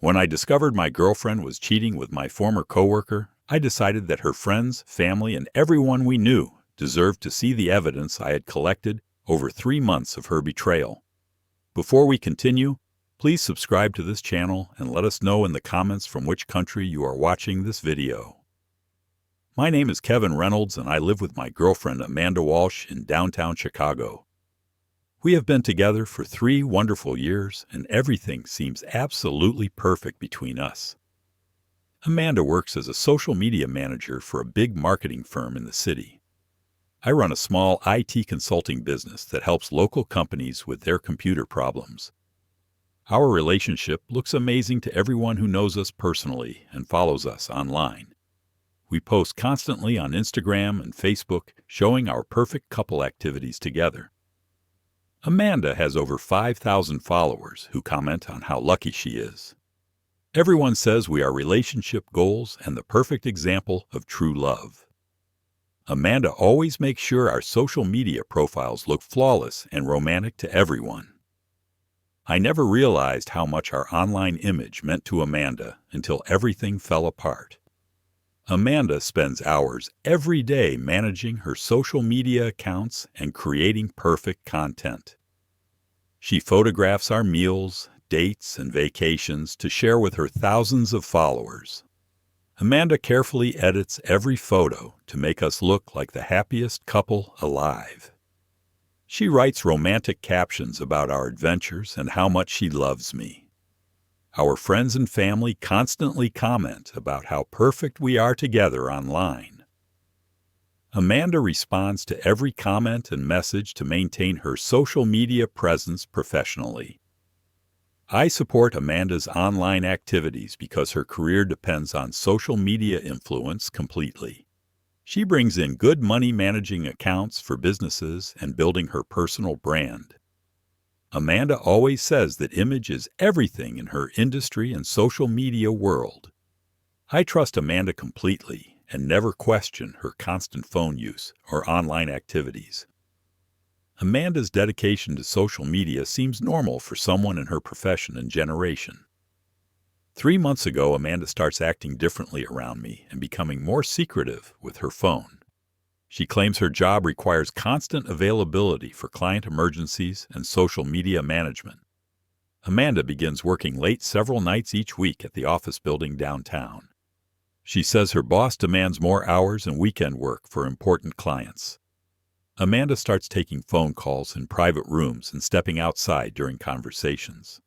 When I discovered my girlfriend was cheating with my former coworker, I decided that her friends, family, and everyone we knew deserved to see the evidence I had collected over 3 months of her betrayal. Before we continue, please subscribe to this channel and let us know in the comments from which country you are watching this video. My name is Kevin Reynolds and I live with my girlfriend Amanda Walsh in downtown Chicago. We have been together for 3 wonderful years and everything seems absolutely perfect between us. Amanda works as a social media manager for a big marketing firm in the city. I run a small IT consulting business that helps local companies with their computer problems. Our relationship looks amazing to everyone who knows us personally and follows us online. We post constantly on Instagram and Facebook showing our perfect couple activities together. Amanda has over 5,000 followers who comment on how lucky she is. Everyone says we are relationship goals and the perfect example of true love. Amanda always makes sure our social media profiles look flawless and romantic to everyone. I never realized how much our online image meant to Amanda until everything fell apart. Amanda spends hours every day managing her social media accounts and creating perfect content. She photographs our meals, dates, and vacations to share with her thousands of followers. Amanda carefully edits every photo to make us look like the happiest couple alive. She writes romantic captions about our adventures and how much she loves me. Our friends and family constantly comment about how perfect we are together online. Amanda responds to every comment and message to maintain her social media presence professionally. I support Amanda's online activities because her career depends on social media influence completely. She brings in good money managing accounts for businesses and building her personal brand. Amanda always says that image is everything in her industry and social media world. I trust Amanda completely and never question her constant phone use or online activities. Amanda's dedication to social media seems normal for someone in her profession and generation. 3 months ago, Amanda starts acting differently around me and becoming more secretive with her phone. She claims her job requires constant availability for client emergencies and social media management. Amanda begins working late several nights each week at the office building downtown. She says her boss demands more hours and weekend work for important clients. Amanda starts taking phone calls in private rooms and stepping outside during conversations.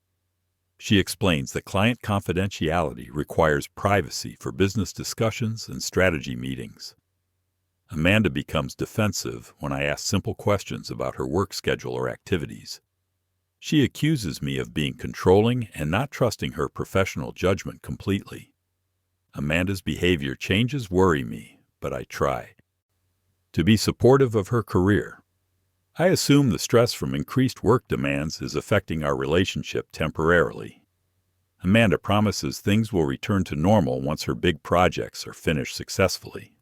She explains that client confidentiality requires privacy for business discussions and strategy meetings. Amanda becomes defensive when I ask simple questions about her work schedule or activities. She accuses me of being controlling and not trusting her professional judgment completely. Amanda's behavior changes worry me, but I try to be supportive of her career. I assume the stress from increased work demands is affecting our relationship temporarily. Amanda promises things will return to normal once her big projects are finished successfully.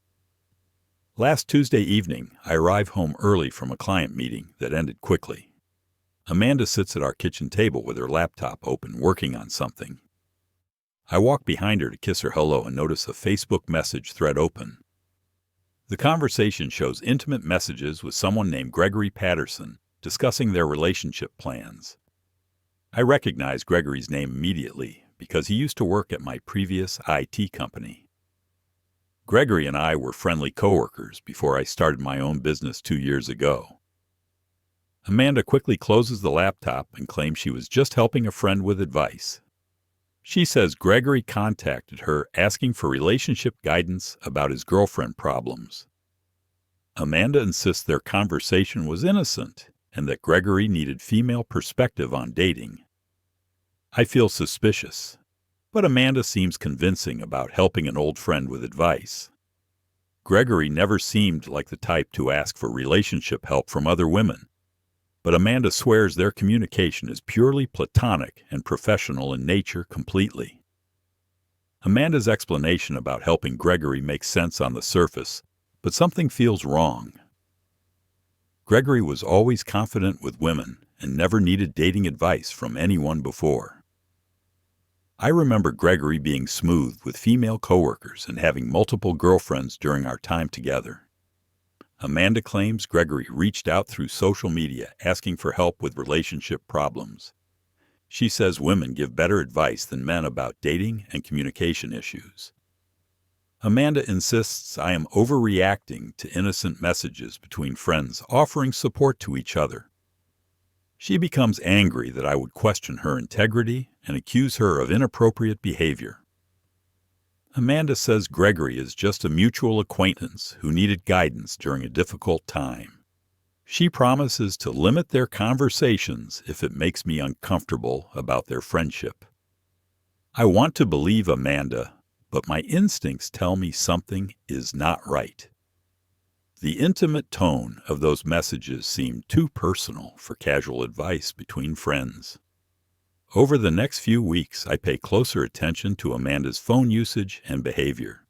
Last Tuesday evening, I arrive home early from a client meeting that ended quickly. Amanda sits at our kitchen table with her laptop open, working on something. I walk behind her to kiss her hello and notice a Facebook message thread open. The conversation shows intimate messages with someone named Gregory Patterson discussing their relationship plans. I recognize Gregory's name immediately because he used to work at my previous IT company. Gregory and I were friendly coworkers before I started my own business 2 years ago. Amanda quickly closes the laptop and claims she was just helping a friend with advice. She says Gregory contacted her asking for relationship guidance about his girlfriend problems. Amanda insists their conversation was innocent and that Gregory needed female perspective on dating. I feel suspicious, but Amanda seems convincing about helping an old friend with advice. Gregory never seemed like the type to ask for relationship help from other women, but Amanda swears their communication is purely platonic and professional in nature completely. Amanda's explanation about helping Gregory makes sense on the surface, but something feels wrong. Gregory was always confident with women and never needed dating advice from anyone before. I remember Gregory being smooth with female coworkers and having multiple girlfriends during our time together. Amanda claims Gregory reached out through social media asking for help with relationship problems. She says women give better advice than men about dating and communication issues. Amanda insists I am overreacting to innocent messages between friends offering support to each other. She becomes angry that I would question her integrity and accuse her of inappropriate behavior. Amanda says Gregory is just a mutual acquaintance who needed guidance during a difficult time. She promises to limit their conversations if it makes me uncomfortable about their friendship. I want to believe Amanda, but my instincts tell me something is not right. The intimate tone of those messages seemed too personal for casual advice between friends. Over the next few weeks, I pay closer attention to Amanda's phone usage and behavior.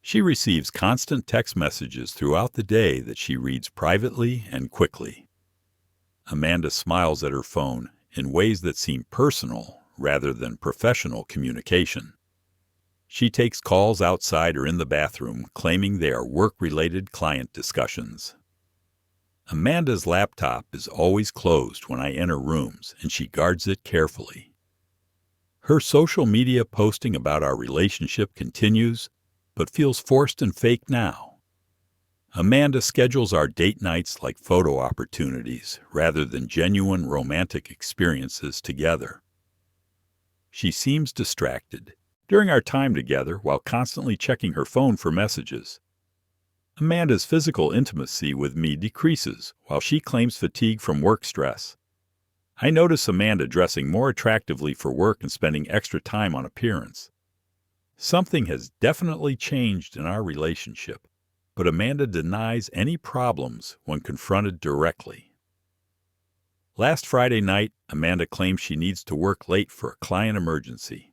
She receives constant text messages throughout the day that she reads privately and quickly. Amanda smiles at her phone in ways that seem personal rather than professional communication. She takes calls outside or in the bathroom, claiming they are work-related client discussions. Amanda's laptop is always closed when I enter rooms, and she guards it carefully. Her social media posting about our relationship continues, but feels forced and fake now. Amanda schedules our date nights like photo opportunities rather than genuine romantic experiences together. She seems distracted during our time together while constantly checking her phone for messages. Amanda's physical intimacy with me decreases while she claims fatigue from work stress. I notice Amanda dressing more attractively for work and spending extra time on appearance. Something has definitely changed in our relationship, but Amanda denies any problems when confronted directly. Last Friday night, Amanda claims she needs to work late for a client emergency.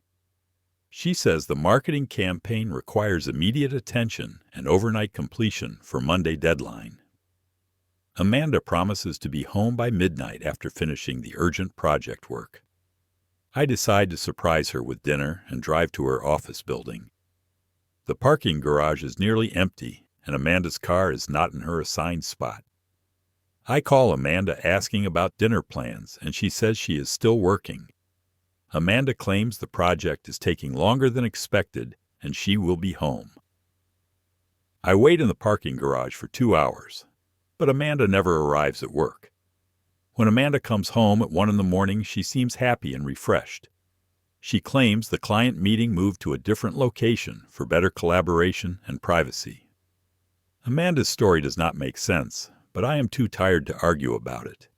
She says the marketing campaign requires immediate attention and overnight completion for Monday deadline. Amanda promises to be home by midnight after finishing the urgent project work. I decide to surprise her with dinner and drive to her office building. The parking garage is nearly empty, and Amanda's car is not in her assigned spot. I call Amanda asking about dinner plans, and she says she is still working. Amanda claims the project is taking longer than expected, and she will be home. I wait in the parking garage for 2 hours, but Amanda never arrives at work. When Amanda comes home at 1 a.m, she seems happy and refreshed. She claims the client meeting moved to a different location for better collaboration and privacy. Amanda's story does not make sense, but I am too tired to argue about it.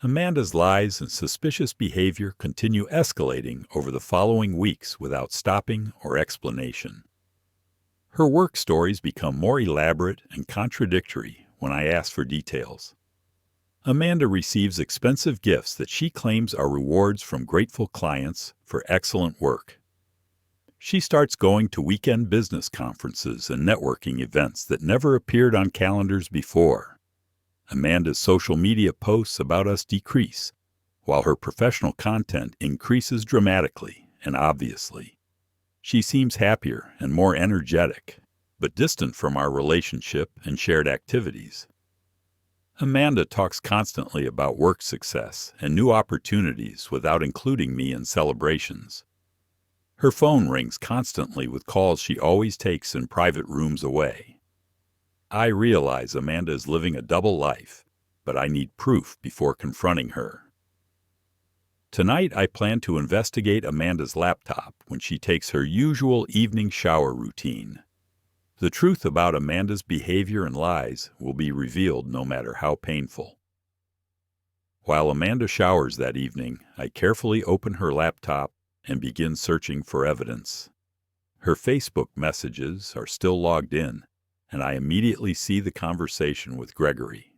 Amanda's lies and suspicious behavior continue escalating over the following weeks without stopping or explanation. Her work stories become more elaborate and contradictory when I ask for details. Amanda receives expensive gifts that she claims are rewards from grateful clients for excellent work. She starts going to weekend business conferences and networking events that never appeared on calendars before. Amanda's social media posts about us decrease, while her professional content increases dramatically and obviously. She seems happier and more energetic, but distant from our relationship and shared activities. Amanda talks constantly about work success and new opportunities without including me in celebrations. Her phone rings constantly with calls she always takes in private rooms away. I realize Amanda is living a double life, but I need proof before confronting her. Tonight, I plan to investigate Amanda's laptop when she takes her usual evening shower routine. The truth about Amanda's behavior and lies will be revealed no matter how painful. While Amanda showers that evening, I carefully open her laptop and begin searching for evidence. Her Facebook messages are still logged in, and I immediately see the conversation with Gregory.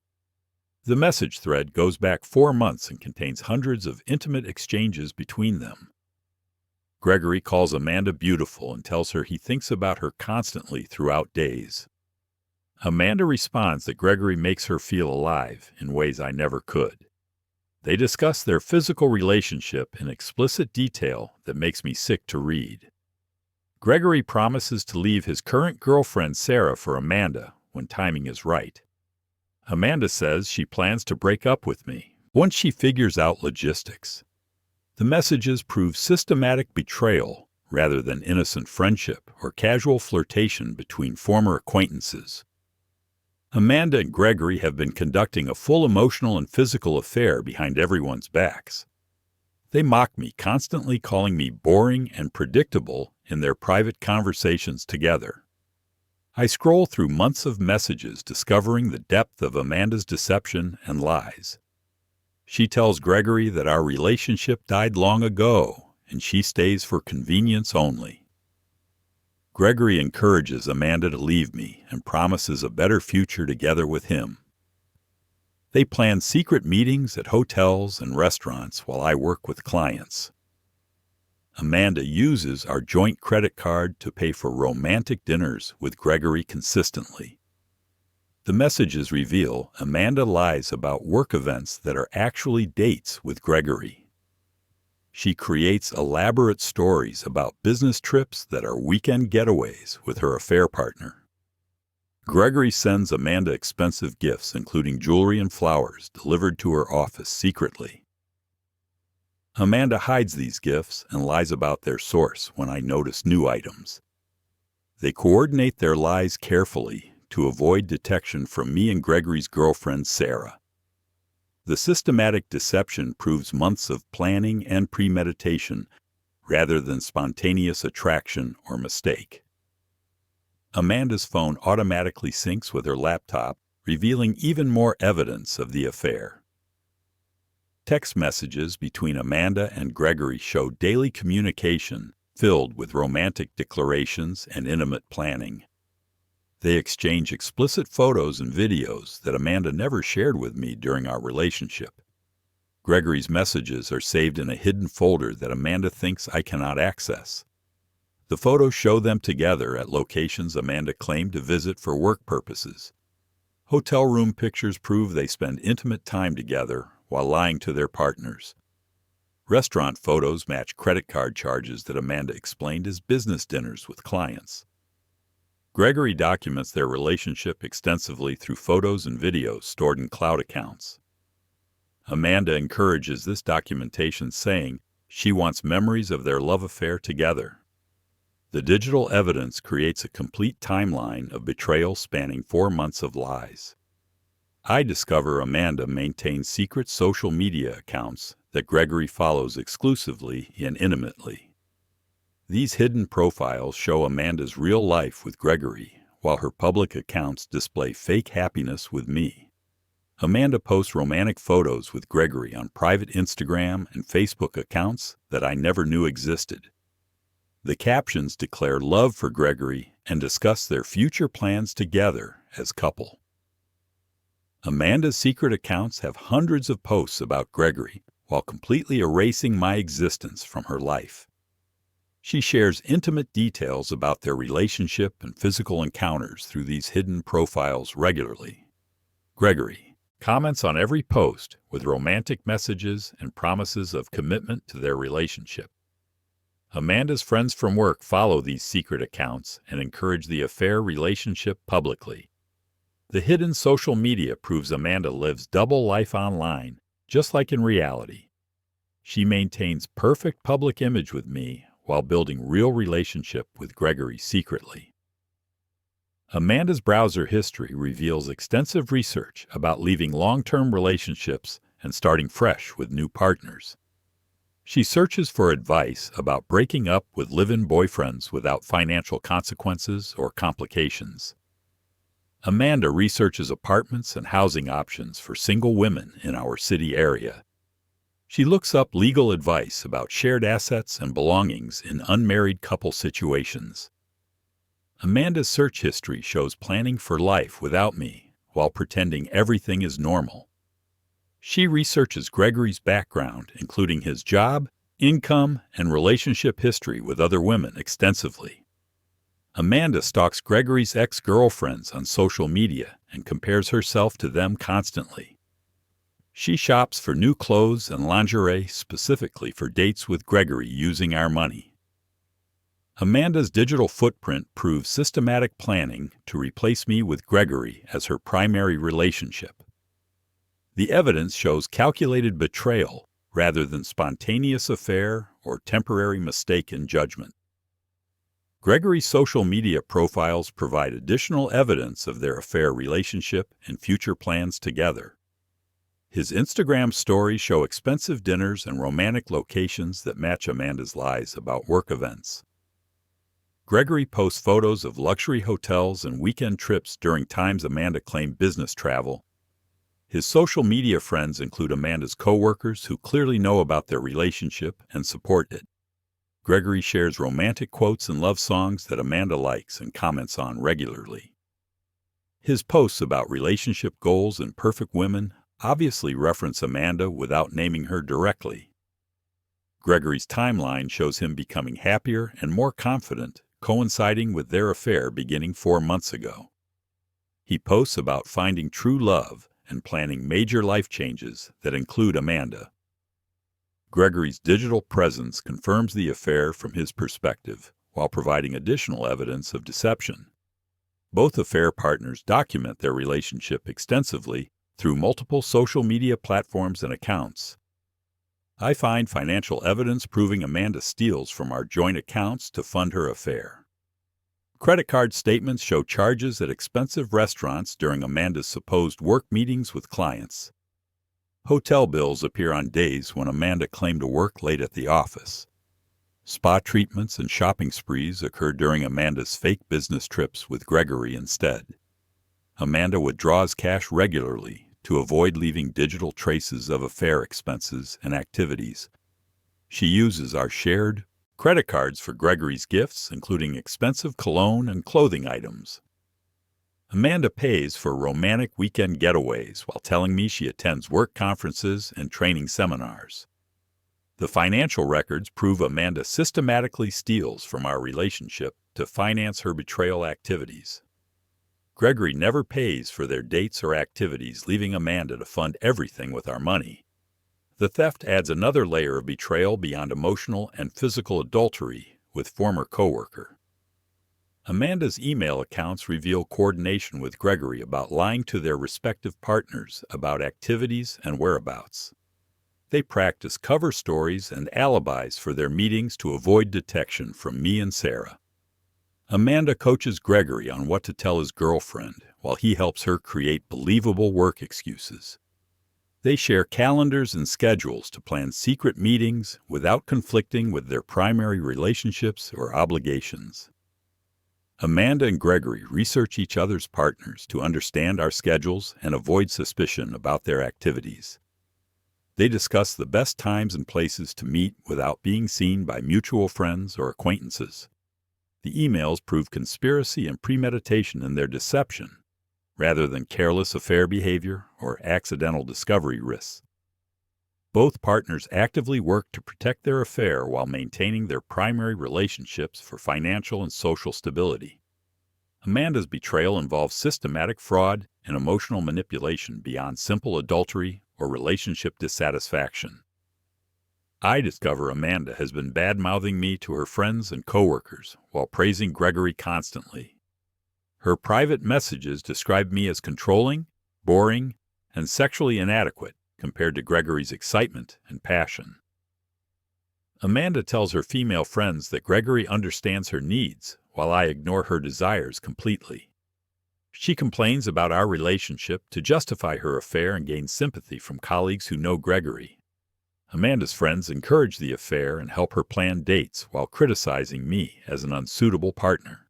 The message thread goes back 4 months and contains hundreds of intimate exchanges between them. Gregory calls Amanda beautiful and tells her he thinks about her constantly throughout days. Amanda responds that Gregory makes her feel alive in ways I never could. They discuss their physical relationship in explicit detail that makes me sick to read. Gregory promises to leave his current girlfriend Sarah for Amanda when timing is right. Amanda says she plans to break up with me once she figures out logistics. The messages prove systematic betrayal rather than innocent friendship or casual flirtation between former acquaintances. Amanda and Gregory have been conducting a full emotional and physical affair behind everyone's backs. They mock me, constantly calling me boring and predictable in their private conversations together. I scroll through months of messages discovering the depth of Amanda's deception and lies. She tells Gregory that our relationship died long ago and she stays for convenience only. Gregory encourages Amanda to leave me and promises a better future together with him. They plan secret meetings at hotels and restaurants while I work with clients. Amanda uses our joint credit card to pay for romantic dinners with Gregory consistently. The messages reveal Amanda lies about work events that are actually dates with Gregory. She creates elaborate stories about business trips that are weekend getaways with her affair partner. Gregory sends Amanda expensive gifts, including jewelry and flowers, delivered to her office secretly. Amanda hides these gifts and lies about their source when I notice new items. They coordinate their lies carefully to avoid detection from me and Gregory's girlfriend, Sarah. The systematic deception proves months of planning and premeditation rather than spontaneous attraction or mistake. Amanda's phone automatically syncs with her laptop, revealing even more evidence of the affair. Text messages between Amanda and Gregory show daily communication filled with romantic declarations and intimate planning. They exchange explicit photos and videos that Amanda never shared with me during our relationship. Gregory's messages are saved in a hidden folder that Amanda thinks I cannot access. The photos show them together at locations Amanda claimed to visit for work purposes. Hotel room pictures prove they spend intimate time together while lying to their partners. Restaurant photos match credit card charges that Amanda explained as business dinners with clients. Gregory documents their relationship extensively through photos and videos stored in cloud accounts. Amanda encourages this documentation, saying she wants memories of their love affair together. The digital evidence creates a complete timeline of betrayal spanning 4 months of lies. I discover Amanda maintains secret social media accounts that Gregory follows exclusively and intimately. These hidden profiles show Amanda's real life with Gregory, while her public accounts display fake happiness with me. Amanda posts romantic photos with Gregory on private Instagram and Facebook accounts that I never knew existed. The captions declare love for Gregory and discuss their future plans together as couple. Amanda's secret accounts have hundreds of posts about Gregory, while completely erasing my existence from her life. She shares intimate details about their relationship and physical encounters through these hidden profiles regularly. Gregory comments on every post with romantic messages and promises of commitment to their relationship. Amanda's friends from work follow these secret accounts and encourage the affair relationship publicly. The hidden social media proves Amanda lives double life online, just like in reality. She maintains perfect public image with me while building real relationship with Gregory secretly. Amanda's browser history reveals extensive research about leaving long-term relationships and starting fresh with new partners. She searches for advice about breaking up with live-in boyfriends without financial consequences or complications. Amanda researches apartments and housing options for single women in our city area. She looks up legal advice about shared assets and belongings in unmarried couple situations. Amanda's search history shows planning for life without me while pretending everything is normal. She researches Gregory's background, including his job, income, and relationship history with other women extensively. Amanda stalks Gregory's ex-girlfriends on social media and compares herself to them constantly. She shops for new clothes and lingerie specifically for dates with Gregory using our money. Amanda's digital footprint proves systematic planning to replace me with Gregory as her primary relationship. The evidence shows calculated betrayal rather than spontaneous affair or temporary mistake in judgment. Gregory's social media profiles provide additional evidence of their affair relationship and future plans together. His Instagram stories show expensive dinners and romantic locations that match Amanda's lies about work events. Gregory posts photos of luxury hotels and weekend trips during times Amanda claimed business travel. His social media friends include Amanda's coworkers who clearly know about their relationship and support it. Gregory shares romantic quotes and love songs that Amanda likes and comments on regularly. His posts about relationship goals and perfect women obviously reference Amanda without naming her directly. Gregory's timeline shows him becoming happier and more confident, coinciding with their affair beginning 4 months ago. He posts about finding true love and planning major life changes that include Amanda. Gregory's digital presence confirms the affair from his perspective, while providing additional evidence of deception. Both affair partners document their relationship extensively through multiple social media platforms and accounts. I find financial evidence proving Amanda steals from our joint accounts to fund her affair. Credit card statements show charges at expensive restaurants during Amanda's supposed work meetings with clients. Hotel bills appear on days when Amanda claimed to work late at the office. Spa treatments and shopping sprees occur during Amanda's fake business trips with Gregory instead. Amanda withdraws cash regularly to avoid leaving digital traces of affair expenses and activities. She uses our shared credit cards for Gregory's gifts, including expensive cologne and clothing items. Amanda pays for romantic weekend getaways while telling me she attends work conferences and training seminars. The financial records prove Amanda systematically steals from our relationship to finance her betrayal activities. Gregory never pays for their dates or activities, leaving Amanda to fund everything with our money. The theft adds another layer of betrayal beyond emotional and physical adultery with former coworker. Amanda's email accounts reveal coordination with Gregory about lying to their respective partners about activities and whereabouts. They practice cover stories and alibis for their meetings to avoid detection from me and Sarah. Amanda coaches Gregory on what to tell his girlfriend while he helps her create believable work excuses. They share calendars and schedules to plan secret meetings without conflicting with their primary relationships or obligations. Amanda and Gregory research each other's partners to understand our schedules and avoid suspicion about their activities. They discuss the best times and places to meet without being seen by mutual friends or acquaintances. The emails prove conspiracy and premeditation in their deception, rather than careless affair behavior or accidental discovery risks. Both partners actively work to protect their affair while maintaining their primary relationships for financial and social stability. Amanda's betrayal involves systematic fraud and emotional manipulation beyond simple adultery or relationship dissatisfaction. I discover Amanda has been bad-mouthing me to her friends and coworkers while praising Gregory constantly. Her private messages describe me as controlling, boring, and sexually inadequate compared to Gregory's excitement and passion. Amanda tells her female friends that Gregory understands her needs while I ignore her desires completely. She complains about our relationship to justify her affair and gain sympathy from colleagues who know Gregory. Amanda's friends encourage the affair and help her plan dates while criticizing me as an unsuitable partner.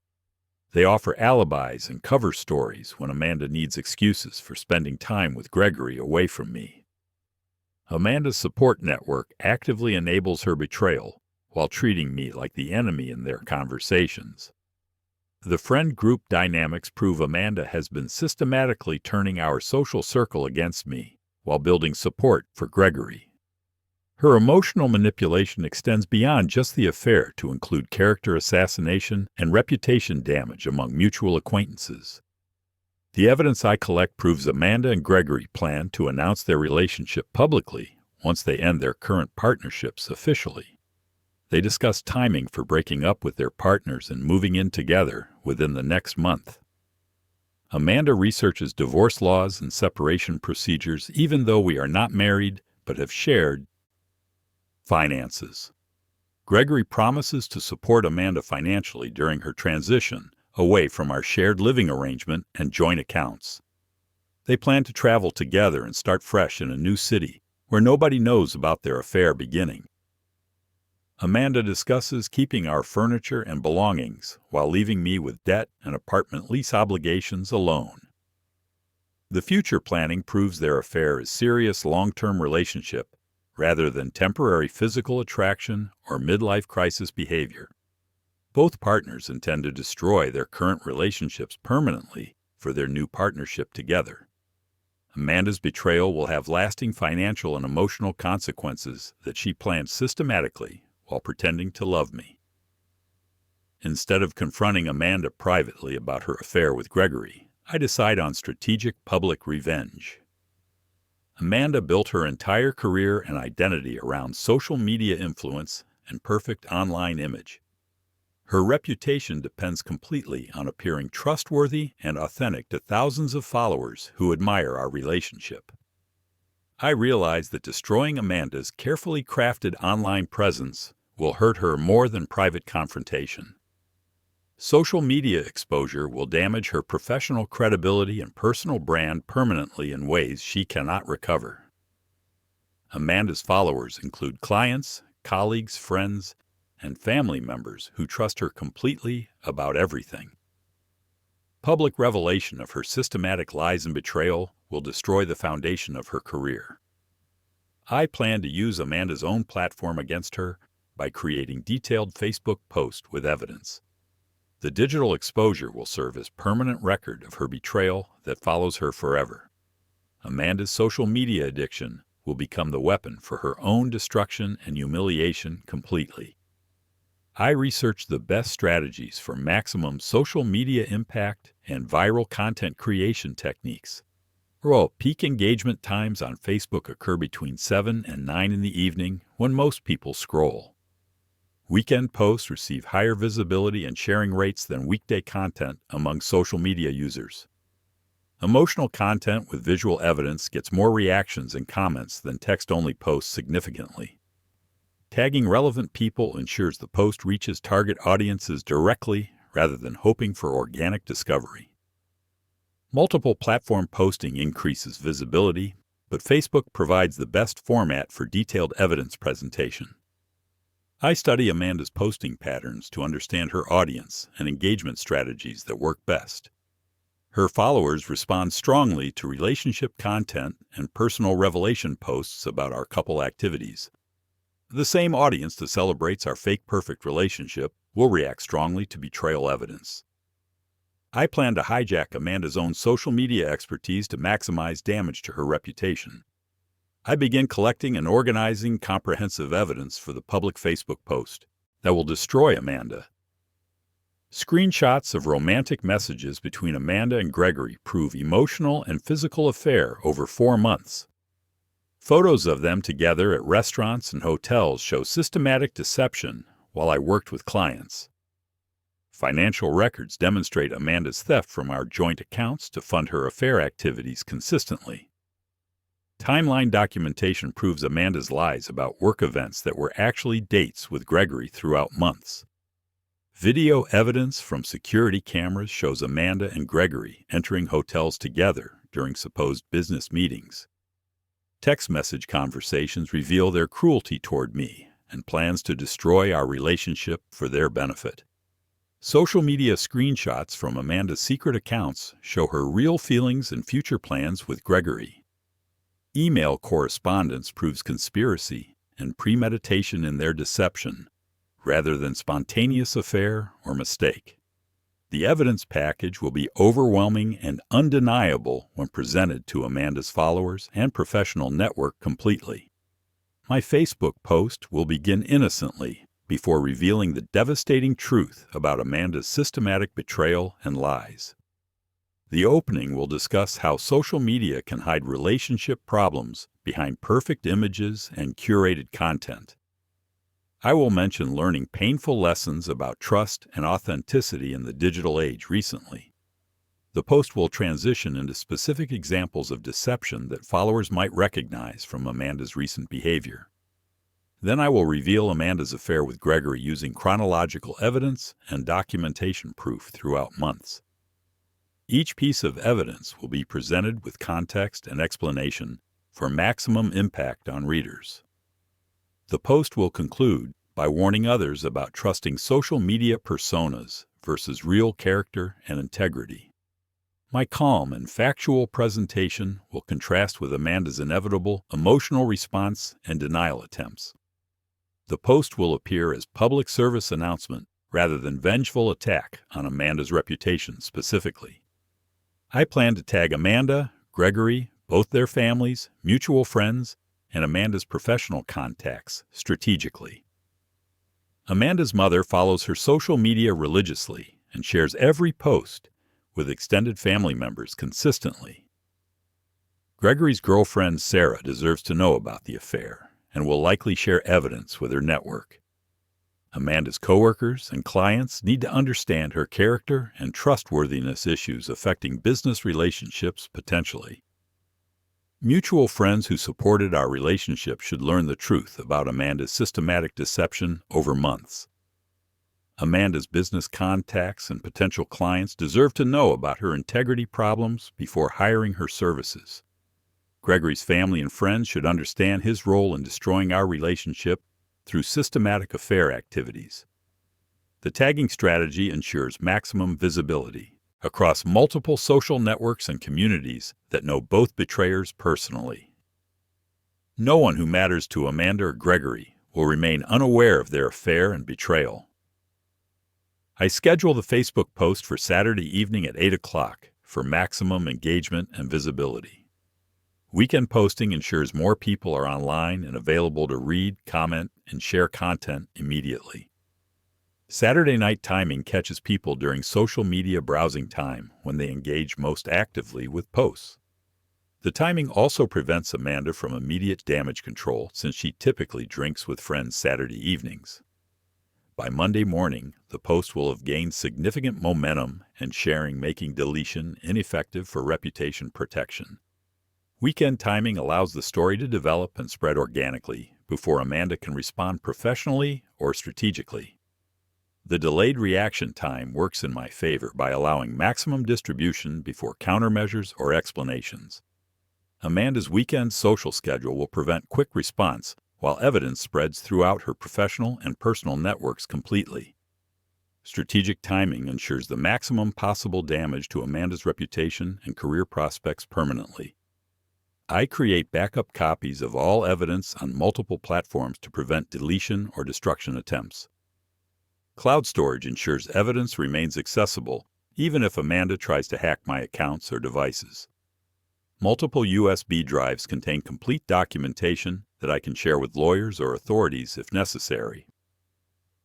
They offer alibis and cover stories when Amanda needs excuses for spending time with Gregory away from me. Amanda's support network actively enables her betrayal while treating me like the enemy in their conversations. The friend group dynamics prove Amanda has been systematically turning our social circle against me while building support for Gregory. Her emotional manipulation extends beyond just the affair to include character assassination and reputation damage among mutual acquaintances. The evidence I collect proves Amanda and Gregory plan to announce their relationship publicly once they end their current partnerships officially. They discuss timing for breaking up with their partners and moving in together within the next month. Amanda researches divorce laws and separation procedures even though we are not married but have shared finances. Gregory promises to support Amanda financially during her transition away from our shared living arrangement and joint accounts. They plan to travel together and start fresh in a new city where nobody knows about their affair beginning. Amanda discusses keeping our furniture and belongings while leaving me with debt and apartment lease obligations alone. The future planning proves their affair is serious long-term relationship rather than temporary physical attraction or midlife crisis behavior. Both partners intend to destroy their current relationships permanently for their new partnership together. Amanda's betrayal will have lasting financial and emotional consequences that she planned systematically while pretending to love me. Instead of confronting Amanda privately about her affair with Gregory, I decide on strategic public revenge. Amanda built her entire career and identity around social media influence and perfect online image. Her reputation depends completely on appearing trustworthy and authentic to thousands of followers who admire our relationship. I realize that destroying Amanda's carefully crafted online presence will hurt her more than private confrontation. Social media exposure will damage her professional credibility and personal brand permanently in ways she cannot recover. Amanda's followers include clients, colleagues, friends, and family members who trust her completely about everything. Public revelation of her systematic lies and betrayal will destroy the foundation of her career. I plan to use Amanda's own platform against her by creating detailed Facebook posts with evidence. The digital exposure will serve as permanent record of her betrayal that follows her forever. Amanda's social media addiction will become the weapon for her own destruction and humiliation completely. I researched the best strategies for maximum social media impact and viral content creation techniques. While peak engagement times on Facebook occur between 7 and 9 in the evening when most people scroll. Weekend posts receive higher visibility and sharing rates than weekday content among social media users. Emotional content with visual evidence gets more reactions and comments than text-only posts significantly. Tagging relevant people ensures the post reaches target audiences directly rather than hoping for organic discovery. Multiple platform posting increases visibility, but Facebook provides the best format for detailed evidence presentation. I study Amanda's posting patterns to understand her audience and engagement strategies that work best. Her followers respond strongly to relationship content and personal revelation posts about our couple activities. The same audience that celebrates our fake perfect relationship will react strongly to betrayal evidence. I plan to hijack Amanda's own social media expertise to maximize damage to her reputation. I begin collecting and organizing comprehensive evidence for the public Facebook post that will destroy Amanda. Screenshots of romantic messages between Amanda and Gregory prove emotional and physical affair over 4 months. Photos of them together at restaurants and hotels show systematic deception while I worked with clients. Financial records demonstrate Amanda's theft from our joint accounts to fund her affair activities consistently. Timeline documentation proves Amanda's lies about work events that were actually dates with Gregory throughout months. Video evidence from security cameras shows Amanda and Gregory entering hotels together during supposed business meetings. Text message conversations reveal their cruelty toward me and plans to destroy our relationship for their benefit. Social media screenshots from Amanda's secret accounts show her real feelings and future plans with Gregory. Email correspondence proves conspiracy and premeditation in their deception, rather than spontaneous affair or mistake. The evidence package will be overwhelming and undeniable when presented to Amanda's followers and professional network completely. My Facebook post will begin innocently before revealing the devastating truth about Amanda's systematic betrayal and lies. The opening will discuss how social media can hide relationship problems behind perfect images and curated content. I will mention learning painful lessons about trust and authenticity in the digital age recently. The post will transition into specific examples of deception that followers might recognize from Amanda's recent behavior. Then I will reveal Amanda's affair with Gregory using chronological evidence and documentation proof throughout months. Each piece of evidence will be presented with context and explanation for maximum impact on readers. The post will conclude by warning others about trusting social media personas versus real character and integrity. My calm and factual presentation will contrast with Amanda's inevitable emotional response and denial attempts. The post will appear as public service announcement rather than vengeful attack on Amanda's reputation specifically. I plan to tag Amanda, Gregory, both their families, mutual friends, and Amanda's professional contacts strategically. Amanda's mother follows her social media religiously and shares every post with extended family members consistently. Gregory's girlfriend Sarah deserves to know about the affair and will likely share evidence with her network. Amanda's coworkers and clients need to understand her character and trustworthiness issues affecting business relationships potentially. Mutual friends who supported our relationship should learn the truth about Amanda's systematic deception over months. Amanda's business contacts and potential clients deserve to know about her integrity problems before hiring her services. Gregory's family and friends should understand his role in destroying our relationship through systematic affair activities. The tagging strategy ensures maximum visibility across multiple social networks and communities that know both betrayers personally. No one who matters to Amanda or Gregory will remain unaware of their affair and betrayal. I schedule the Facebook post for Saturday evening at 8 o'clock for maximum engagement and visibility. Weekend posting ensures more people are online and available to read, comment, and share content immediately. Saturday night timing catches people during social media browsing time when they engage most actively with posts. The timing also prevents Amanda from immediate damage control since she typically drinks with friends Saturday evenings. By Monday morning, the post will have gained significant momentum and sharing making deletion ineffective for reputation protection. Weekend timing allows the story to develop and spread organically before Amanda can respond professionally or strategically. The delayed reaction time works in my favor by allowing maximum distribution before countermeasures or explanations. Amanda's weekend social schedule will prevent quick response while evidence spreads throughout her professional and personal networks completely. Strategic timing ensures the maximum possible damage to Amanda's reputation and career prospects permanently. I create backup copies of all evidence on multiple platforms to prevent deletion or destruction attempts. Cloud storage ensures evidence remains accessible even if Amanda tries to hack my accounts or devices. Multiple USB drives contain complete documentation that I can share with lawyers or authorities if necessary.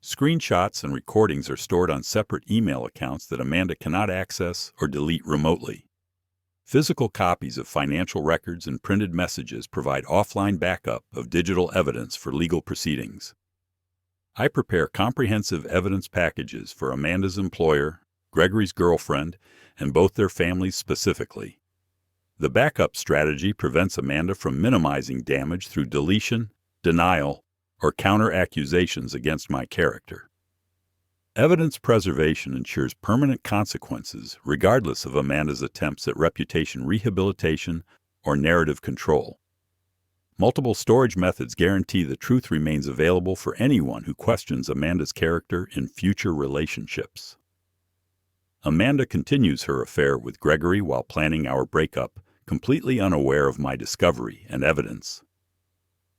Screenshots and recordings are stored on separate email accounts that Amanda cannot access or delete remotely. Physical copies of financial records and printed messages provide offline backup of digital evidence for legal proceedings. I prepare comprehensive evidence packages for Amanda's employer, Gregory's girlfriend, and both their families specifically. The backup strategy prevents Amanda from minimizing damage through deletion, denial, or counter-accusations against my character. Evidence preservation ensures permanent consequences regardless of Amanda's attempts at reputation rehabilitation or narrative control. Multiple storage methods guarantee the truth remains available for anyone who questions Amanda's character in future relationships. Amanda continues her affair with Gregory while planning our breakup, completely unaware of my discovery and evidence.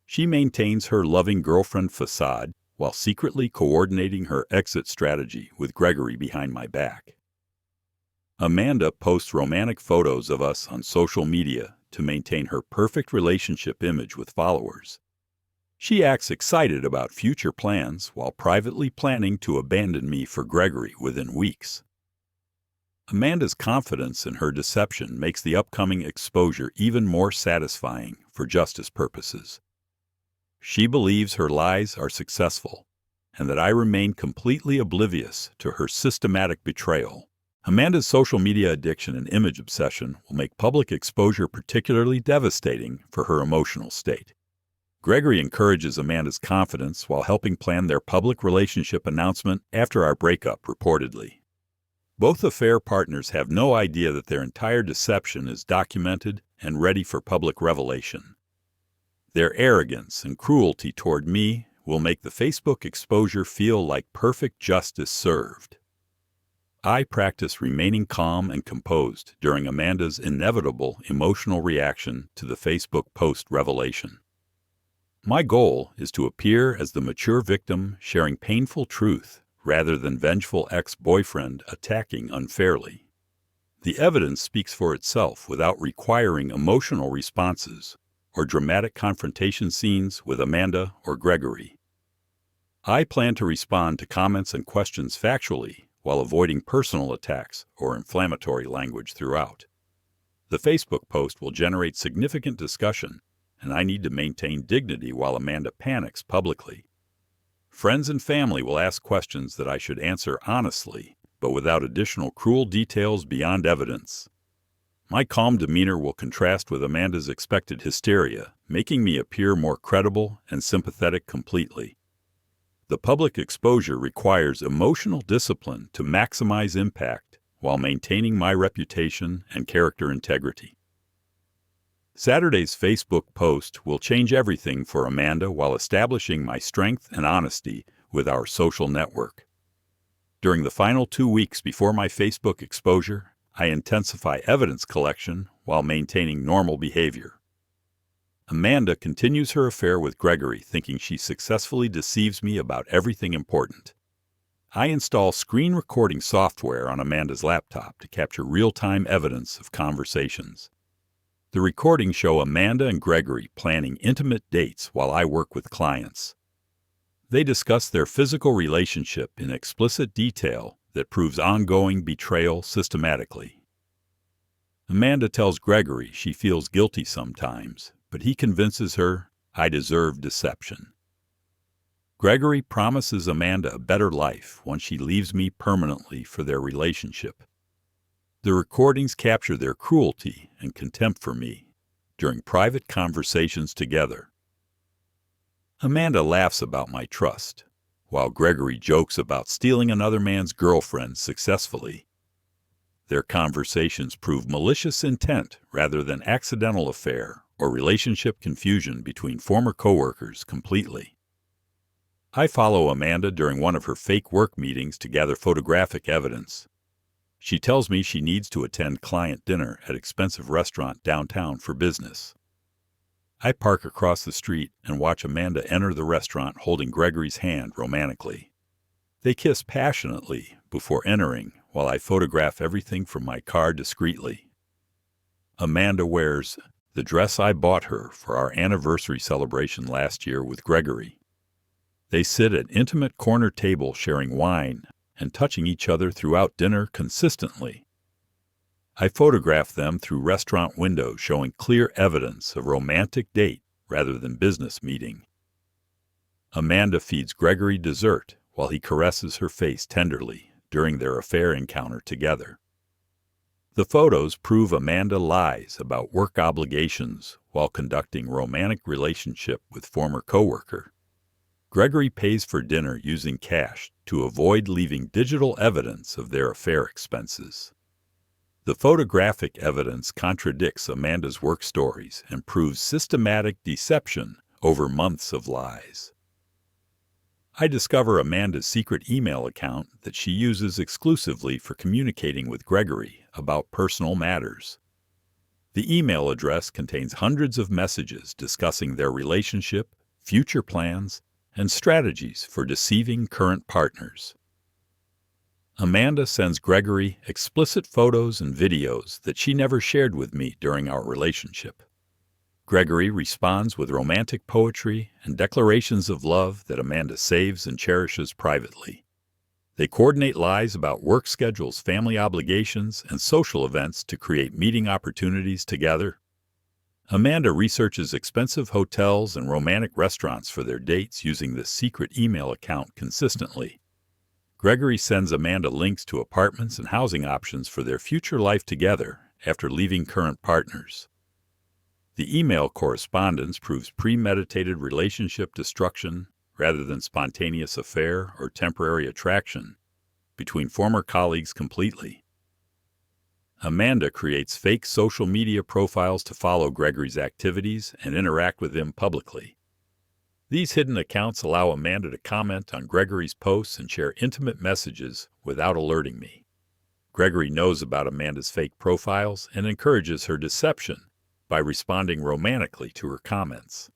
She maintains her loving girlfriend facade while secretly coordinating her exit strategy with Gregory behind my back. Amanda posts romantic photos of us on social media to maintain her perfect relationship image with followers. She acts excited about future plans while privately planning to abandon me for Gregory within weeks. Amanda's confidence in her deception makes the upcoming exposure even more satisfying for justice purposes. She believes her lies are successful, and that I remain completely oblivious to her systematic betrayal. Amanda's social media addiction and image obsession will make public exposure particularly devastating for her emotional state. Gregory encourages Amanda's confidence while helping plan their public relationship announcement after our breakup, reportedly. Both affair partners have no idea that their entire deception is documented and ready for public revelation. Their arrogance and cruelty toward me will make the Facebook exposure feel like perfect justice served. I practice remaining calm and composed during Amanda's inevitable emotional reaction to the Facebook post revelation. My goal is to appear as the mature victim sharing painful truth rather than vengeful ex-boyfriend attacking unfairly. The evidence speaks for itself without requiring emotional responses or dramatic confrontation scenes with Amanda or Gregory. I plan to respond to comments and questions factually while avoiding personal attacks or inflammatory language throughout. The Facebook post will generate significant discussion, and I need to maintain dignity while Amanda panics publicly. Friends and family will ask questions that I should answer honestly, but without additional cruel details beyond evidence. My calm demeanor will contrast with Amanda's expected hysteria, making me appear more credible and sympathetic completely. The public exposure requires emotional discipline to maximize impact while maintaining my reputation and character integrity. Saturday's Facebook post will change everything for Amanda while establishing my strength and honesty with our social network. During the final 2 weeks before my Facebook exposure, I intensify evidence collection while maintaining normal behavior. Amanda continues her affair with Gregory, thinking she successfully deceives me about everything important. I install screen recording software on Amanda's laptop to capture real-time evidence of conversations. The recordings show Amanda and Gregory planning intimate dates while I work with clients. They discuss their physical relationship in explicit detail that proves ongoing betrayal systematically. Amanda tells Gregory she feels guilty sometimes, but he convinces her I deserve deception. Gregory promises Amanda a better life once she leaves me permanently for their relationship. The recordings capture their cruelty and contempt for me during private conversations together. Amanda laughs about my trust, while Gregory jokes about stealing another man's girlfriend successfully. Their conversations prove malicious intent rather than accidental affair or relationship confusion between former coworkers completely. I follow Amanda during one of her fake work meetings to gather photographic evidence. She tells me she needs to attend client dinner at expensive restaurant downtown for business. I park across the street and watch Amanda enter the restaurant holding Gregory's hand romantically. They kiss passionately before entering while I photograph everything from my car discreetly. Amanda wears the dress I bought her for our anniversary celebration last year with Gregory. They sit at intimate corner table sharing wine and touching each other throughout dinner consistently. I photograph them through restaurant windows showing clear evidence of romantic date rather than business meeting. Amanda feeds Gregory dessert while he caresses her face tenderly during their affair encounter together. The photos prove Amanda lies about work obligations while conducting romantic relationship with former coworker. Gregory pays for dinner using cash to avoid leaving digital evidence of their affair expenses. The photographic evidence contradicts Amanda's work stories and proves systematic deception over months of lies. I discover Amanda's secret email account that she uses exclusively for communicating with Gregory about personal matters. The email address contains hundreds of messages discussing their relationship, future plans, and strategies for deceiving current partners. Amanda sends Gregory explicit photos and videos that she never shared with me during our relationship. Gregory responds with romantic poetry and declarations of love that Amanda saves and cherishes privately. They coordinate lies about work schedules, family obligations, and social events to create meeting opportunities together. Amanda researches expensive hotels and romantic restaurants for their dates using this secret email account consistently. Gregory sends Amanda links to apartments and housing options for their future life together after leaving current partners. The email correspondence proves premeditated relationship destruction rather than spontaneous affair or temporary attraction between former colleagues completely. Amanda creates fake social media profiles to follow Gregory's activities and interact with him publicly. These hidden accounts allow Amanda to comment on Gregory's posts and share intimate messages without alerting me. Gregory knows about Amanda's fake profiles and encourages her deception by responding romantically to her comments.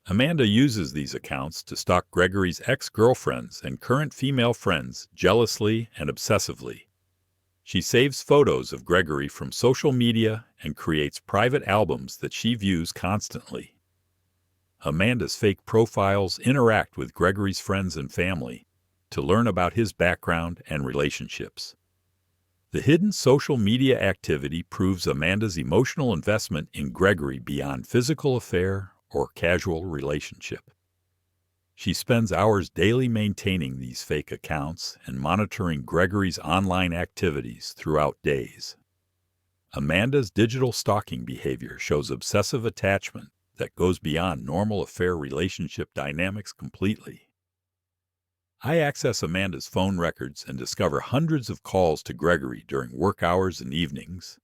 Amanda uses these accounts to stalk Gregory's ex-girlfriends and current female friends jealously and obsessively. She saves photos of Gregory from social media and creates private albums that she views constantly. Amanda's fake profiles interact with Gregory's friends and family to learn about his background and relationships. The hidden social media activity proves Amanda's emotional investment in Gregory beyond physical affair or casual relationship. She spends hours daily maintaining these fake accounts and monitoring Gregory's online activities throughout days. Amanda's digital stalking behavior shows obsessive attachment that goes beyond normal affair relationship dynamics completely. I access Amanda's phone records and discover hundreds of calls to Gregory during work hours and evenings.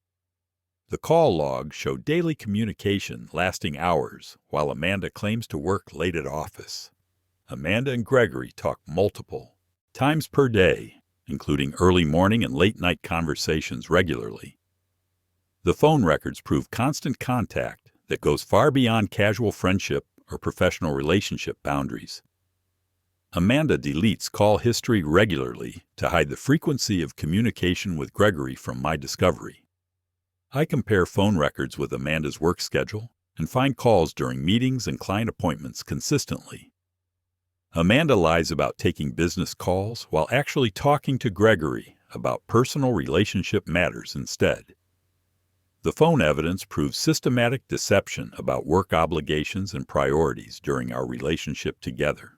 The call logs show daily communication lasting hours, while Amanda claims to work late at office. Amanda and Gregory talk multiple times per day, including early morning and late night conversations regularly. The phone records prove constant contact that goes far beyond casual friendship or professional relationship boundaries. Amanda deletes call history regularly to hide the frequency of communication with Gregory from my discovery. I compare phone records with Amanda's work schedule and find calls during meetings and client appointments consistently. Amanda lies about taking business calls while actually talking to Gregory about personal relationship matters instead. The phone evidence proves systematic deception about work obligations and priorities during our relationship together.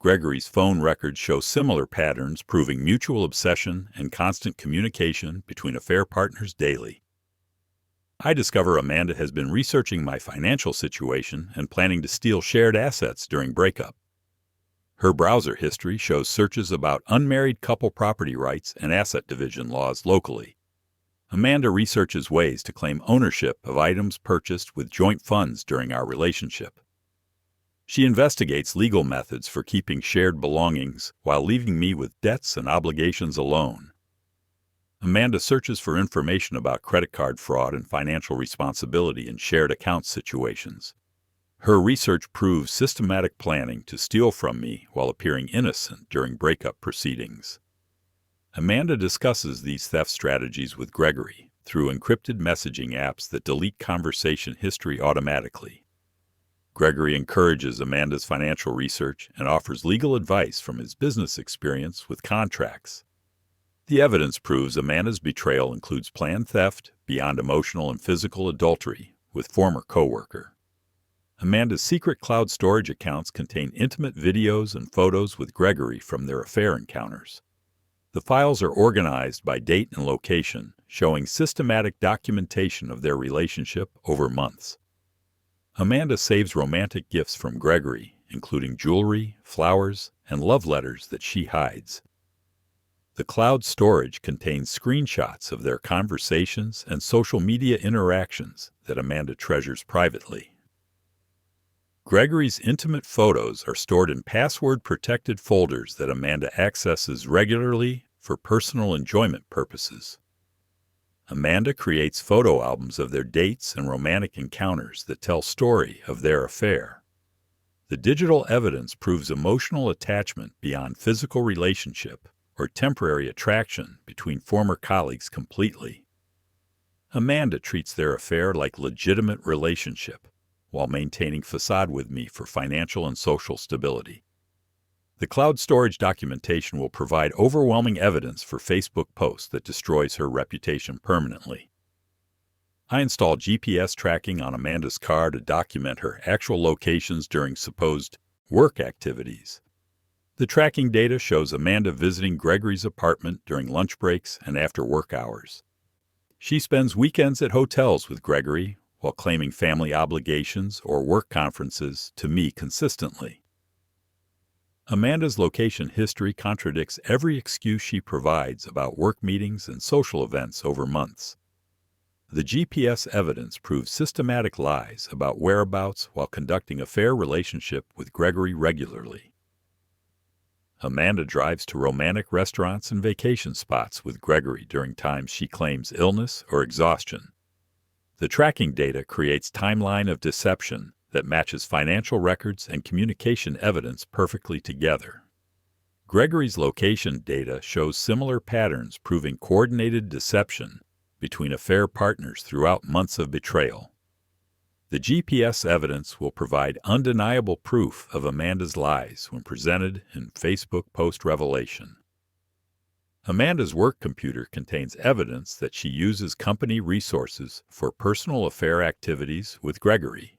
Gregory's phone records show similar patterns, proving mutual obsession and constant communication between affair partners daily. I discover Amanda has been researching my financial situation and planning to steal shared assets during breakup. Her browser history shows searches about unmarried couple property rights and asset division laws locally. Amanda researches ways to claim ownership of items purchased with joint funds during our relationship. She investigates legal methods for keeping shared belongings while leaving me with debts and obligations alone. Amanda searches for information about credit card fraud and financial responsibility in shared account situations. Her research proves systematic planning to steal from me while appearing innocent during breakup proceedings. Amanda discusses these theft strategies with Gregory through encrypted messaging apps that delete conversation history automatically. Gregory encourages Amanda's financial research and offers legal advice from his business experience with contracts. The evidence proves Amanda's betrayal includes planned theft beyond emotional and physical adultery with former coworker. Amanda's secret cloud storage accounts contain intimate videos and photos with Gregory from their affair encounters. The files are organized by date and location, showing systematic documentation of their relationship over months. Amanda saves romantic gifts from Gregory, including jewelry, flowers, and love letters that she hides. The cloud storage contains screenshots of their conversations and social media interactions that Amanda treasures privately. Gregory's intimate photos are stored in password-protected folders that Amanda accesses regularly for personal enjoyment purposes. Amanda creates photo albums of their dates and romantic encounters that tell story of their affair. The digital evidence proves emotional attachment beyond physical relationship or temporary attraction between former colleagues completely. Amanda treats their affair like legitimate relationship, while maintaining facade with me for financial and social stability. The cloud storage documentation will provide overwhelming evidence for Facebook posts that destroys her reputation permanently. I installed GPS tracking on Amanda's car to document her actual locations during supposed work activities. The tracking data shows Amanda visiting Gregory's apartment during lunch breaks and after work hours. She spends weekends at hotels with Gregory while claiming family obligations or work conferences to me consistently. Amanda's location history contradicts every excuse she provides about work meetings and social events over months. The GPS evidence proves systematic lies about whereabouts while conducting a fair relationship with Gregory regularly. Amanda drives to romantic restaurants and vacation spots with Gregory during times she claims illness or exhaustion. The tracking data creates timeline of deception that matches financial records and communication evidence perfectly together. Gregory's location data shows similar patterns proving coordinated deception between affair partners throughout months of betrayal. The GPS evidence will provide undeniable proof of Amanda's lies when presented in Facebook post revelation. Amanda's work computer contains evidence that she uses company resources for personal affair activities with Gregory.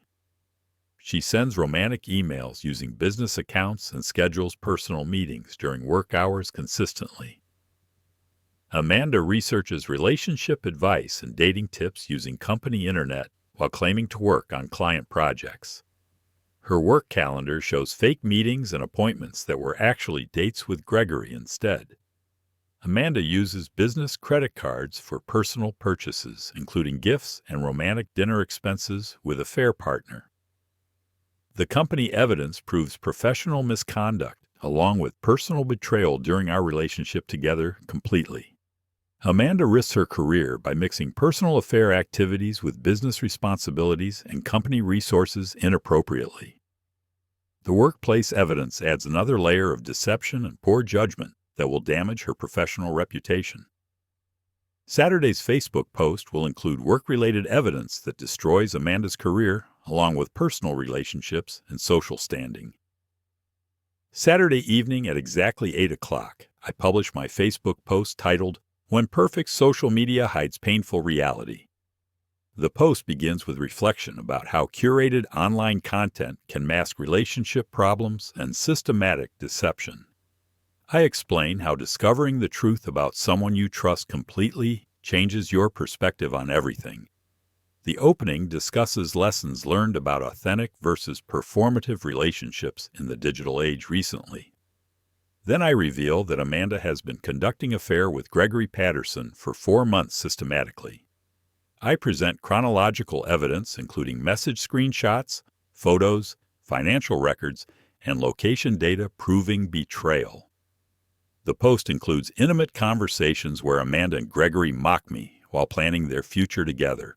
She sends romantic emails using business accounts and schedules personal meetings during work hours consistently. Amanda researches relationship advice and dating tips using company internet while claiming to work on client projects. Her work calendar shows fake meetings and appointments that were actually dates with Gregory instead. Amanda uses business credit cards for personal purchases, including gifts and romantic dinner expenses with a affair partner. The company evidence proves professional misconduct, along with personal betrayal during our relationship together, completely. Amanda risks her career by mixing personal affair activities with business responsibilities and company resources inappropriately. The workplace evidence adds another layer of deception and poor judgment that will damage her professional reputation. Saturday's Facebook post will include work-related evidence that destroys Amanda's career, along with personal relationships and social standing. Saturday evening at exactly 8 o'clock, I publish my Facebook post titled, "When Perfect Social Media Hides Painful Reality." The post begins with reflection about how curated online content can mask relationship problems and systematic deception. I explain how discovering the truth about someone you trust completely changes your perspective on everything. The opening discusses lessons learned about authentic versus performative relationships in the digital age recently. Then I reveal that Amanda has been conducting an affair with Gregory Patterson for 4 months systematically. I present chronological evidence including message screenshots, photos, financial records, and location data proving betrayal. The post includes intimate conversations where Amanda and Gregory mock me while planning their future together.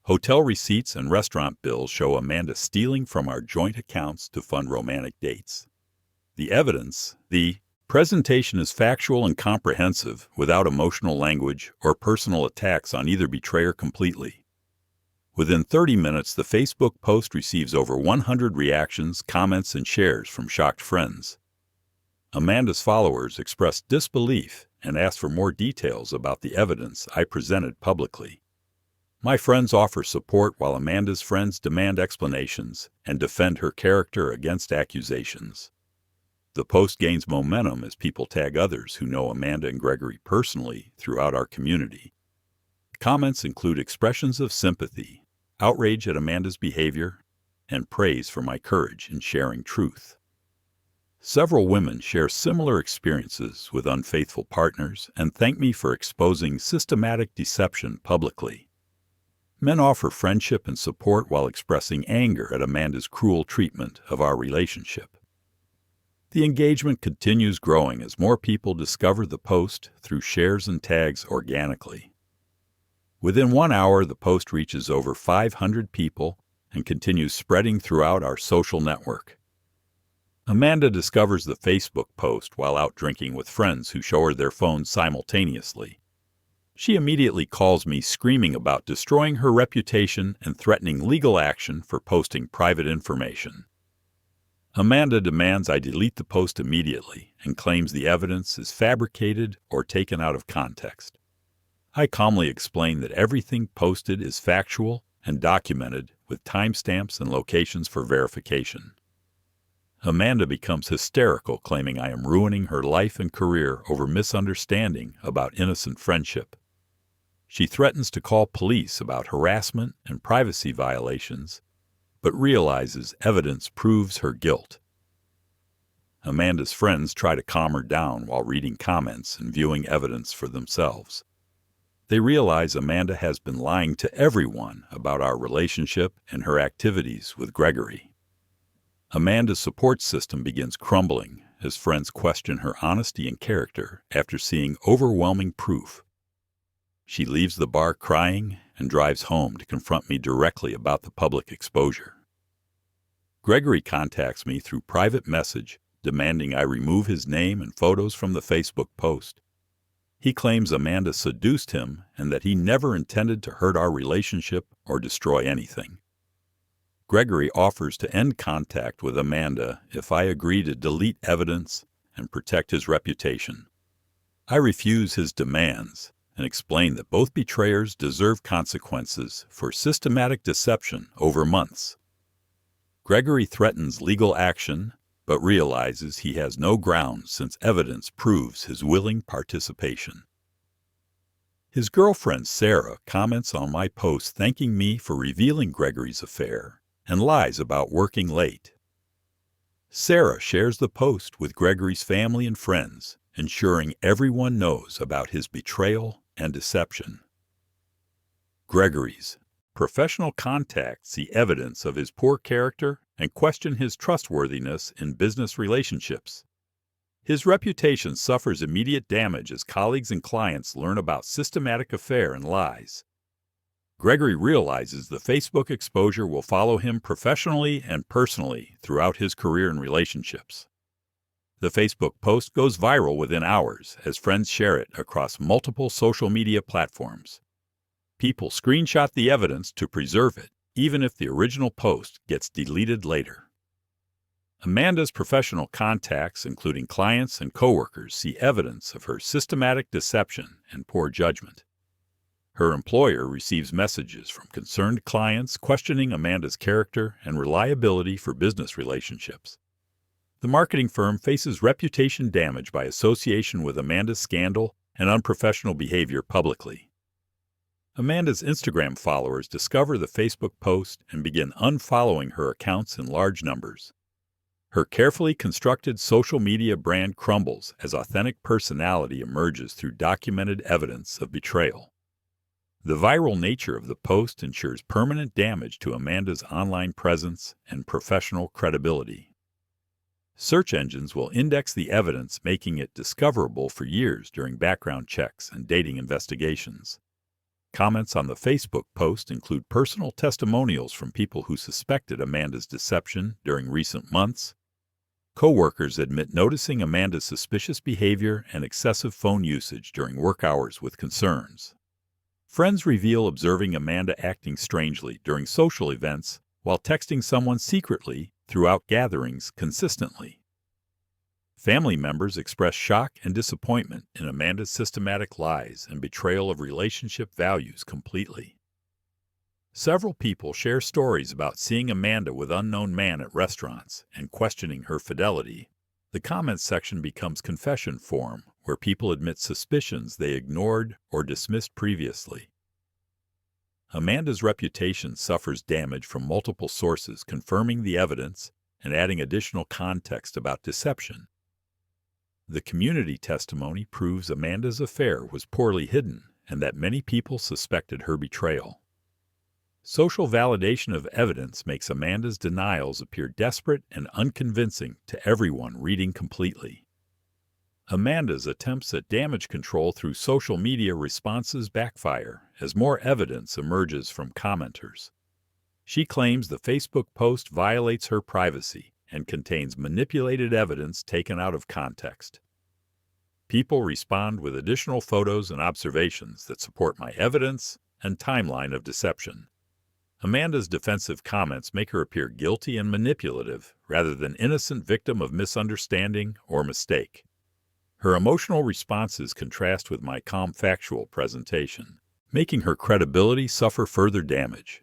Hotel receipts and restaurant bills show Amanda stealing from our joint accounts to fund romantic dates. The evidence, the presentation is factual and comprehensive without emotional language or personal attacks on either betrayer completely. Within 30 minutes, the Facebook post receives over 100 reactions, comments, and shares from shocked friends. Amanda's followers expressed disbelief and asked for more details about the evidence I presented publicly. My friends offer support while Amanda's friends demand explanations and defend her character against accusations. The post gains momentum as people tag others who know Amanda and Gregory personally throughout our community. Comments include expressions of sympathy, outrage at Amanda's behavior, and praise for my courage in sharing truth. Several women share similar experiences with unfaithful partners and thank me for exposing systematic deception publicly. Men offer friendship and support while expressing anger at Amanda's cruel treatment of our relationship. The engagement continues growing as more people discover the post through shares and tags organically. Within 1 hour, the post reaches over 500 people and continues spreading throughout our social network. Amanda discovers the Facebook post while out drinking with friends who show her their phones simultaneously. She immediately calls me screaming about destroying her reputation and threatening legal action for posting private information. Amanda demands I delete the post immediately and claims the evidence is fabricated or taken out of context. I calmly explain that everything posted is factual and documented with timestamps and locations for verification. Amanda becomes hysterical, claiming I am ruining her life and career over misunderstanding about innocent friendship. She threatens to call police about harassment and privacy violations, but realizes evidence proves her guilt. Amanda's friends try to calm her down while reading comments and viewing evidence for themselves. They realize Amanda has been lying to everyone about our relationship and her activities with Gregory. Amanda's support system begins crumbling as friends question her honesty and character after seeing overwhelming proof. She leaves the bar crying and drives home to confront me directly about the public exposure. Gregory contacts me through private message, demanding I remove his name and photos from the Facebook post. He claims Amanda seduced him and that he never intended to hurt our relationship or destroy anything. Gregory offers to end contact with Amanda if I agree to delete evidence and protect his reputation. I refuse his demands and explain that both betrayers deserve consequences for systematic deception over months. Gregory threatens legal action, but realizes he has no ground since evidence proves his willing participation. His girlfriend, Sarah, comments on my post thanking me for revealing Gregory's affair and lies about working late. Sarah shares the post with Gregory's family and friends, ensuring everyone knows about his betrayal and deception. Gregory's professional contacts see evidence of his poor character and question his trustworthiness in business relationships. His reputation suffers immediate damage as colleagues and clients learn about systematic affair and lies. Gregory realizes the Facebook exposure will follow him professionally and personally throughout his career and relationships. The Facebook post goes viral within hours as friends share it across multiple social media platforms. People screenshot the evidence to preserve it, even if the original post gets deleted later. Amanda's professional contacts, including clients and coworkers, see evidence of her systematic deception and poor judgment. Her employer receives messages from concerned clients questioning Amanda's character and reliability for business relationships. The marketing firm faces reputation damage by association with Amanda's scandal and unprofessional behavior publicly. Amanda's Instagram followers discover the Facebook post and begin unfollowing her accounts in large numbers. Her carefully constructed social media brand crumbles as authentic personality emerges through documented evidence of betrayal. The viral nature of the post ensures permanent damage to Amanda's online presence and professional credibility. Search engines will index the evidence, making it discoverable for years during background checks and dating investigations. Comments on the Facebook post include personal testimonials from people who suspected Amanda's deception during recent months. Coworkers admit noticing Amanda's suspicious behavior and excessive phone usage during work hours with concerns. Friends reveal observing Amanda acting strangely during social events while texting someone secretly throughout gatherings consistently. Family members express shock and disappointment in Amanda's systematic lies and betrayal of relationship values completely. Several people share stories about seeing Amanda with unknown man at restaurants and questioning her fidelity. The comments section becomes confession forum, where people admit suspicions they ignored or dismissed previously. Amanda's reputation suffers damage from multiple sources confirming the evidence and adding additional context about deception. The community testimony proves Amanda's affair was poorly hidden and that many people suspected her betrayal. Social validation of evidence makes Amanda's denials appear desperate and unconvincing to everyone reading completely. Amanda's attempts at damage control through social media responses backfire as more evidence emerges from commenters. She claims the Facebook post violates her privacy and contains manipulated evidence taken out of context. People respond with additional photos and observations that support my evidence and timeline of deception. Amanda's defensive comments make her appear guilty and manipulative rather than innocent victim of misunderstanding or mistake. Her emotional responses contrast with my calm factual presentation, making her credibility suffer further damage.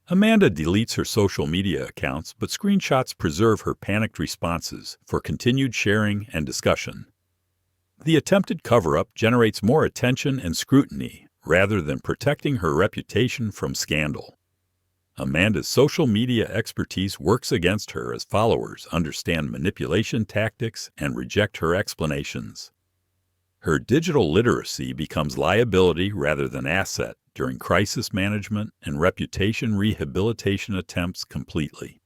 Amanda deletes her social media accounts, but screenshots preserve her panicked responses for continued sharing and discussion. The attempted cover-up generates more attention and scrutiny rather than protecting her reputation from scandal. Amanda's social media expertise works against her as followers understand manipulation tactics and reject her explanations. Her digital literacy becomes liability rather than asset during crisis management and reputation rehabilitation attempts completely.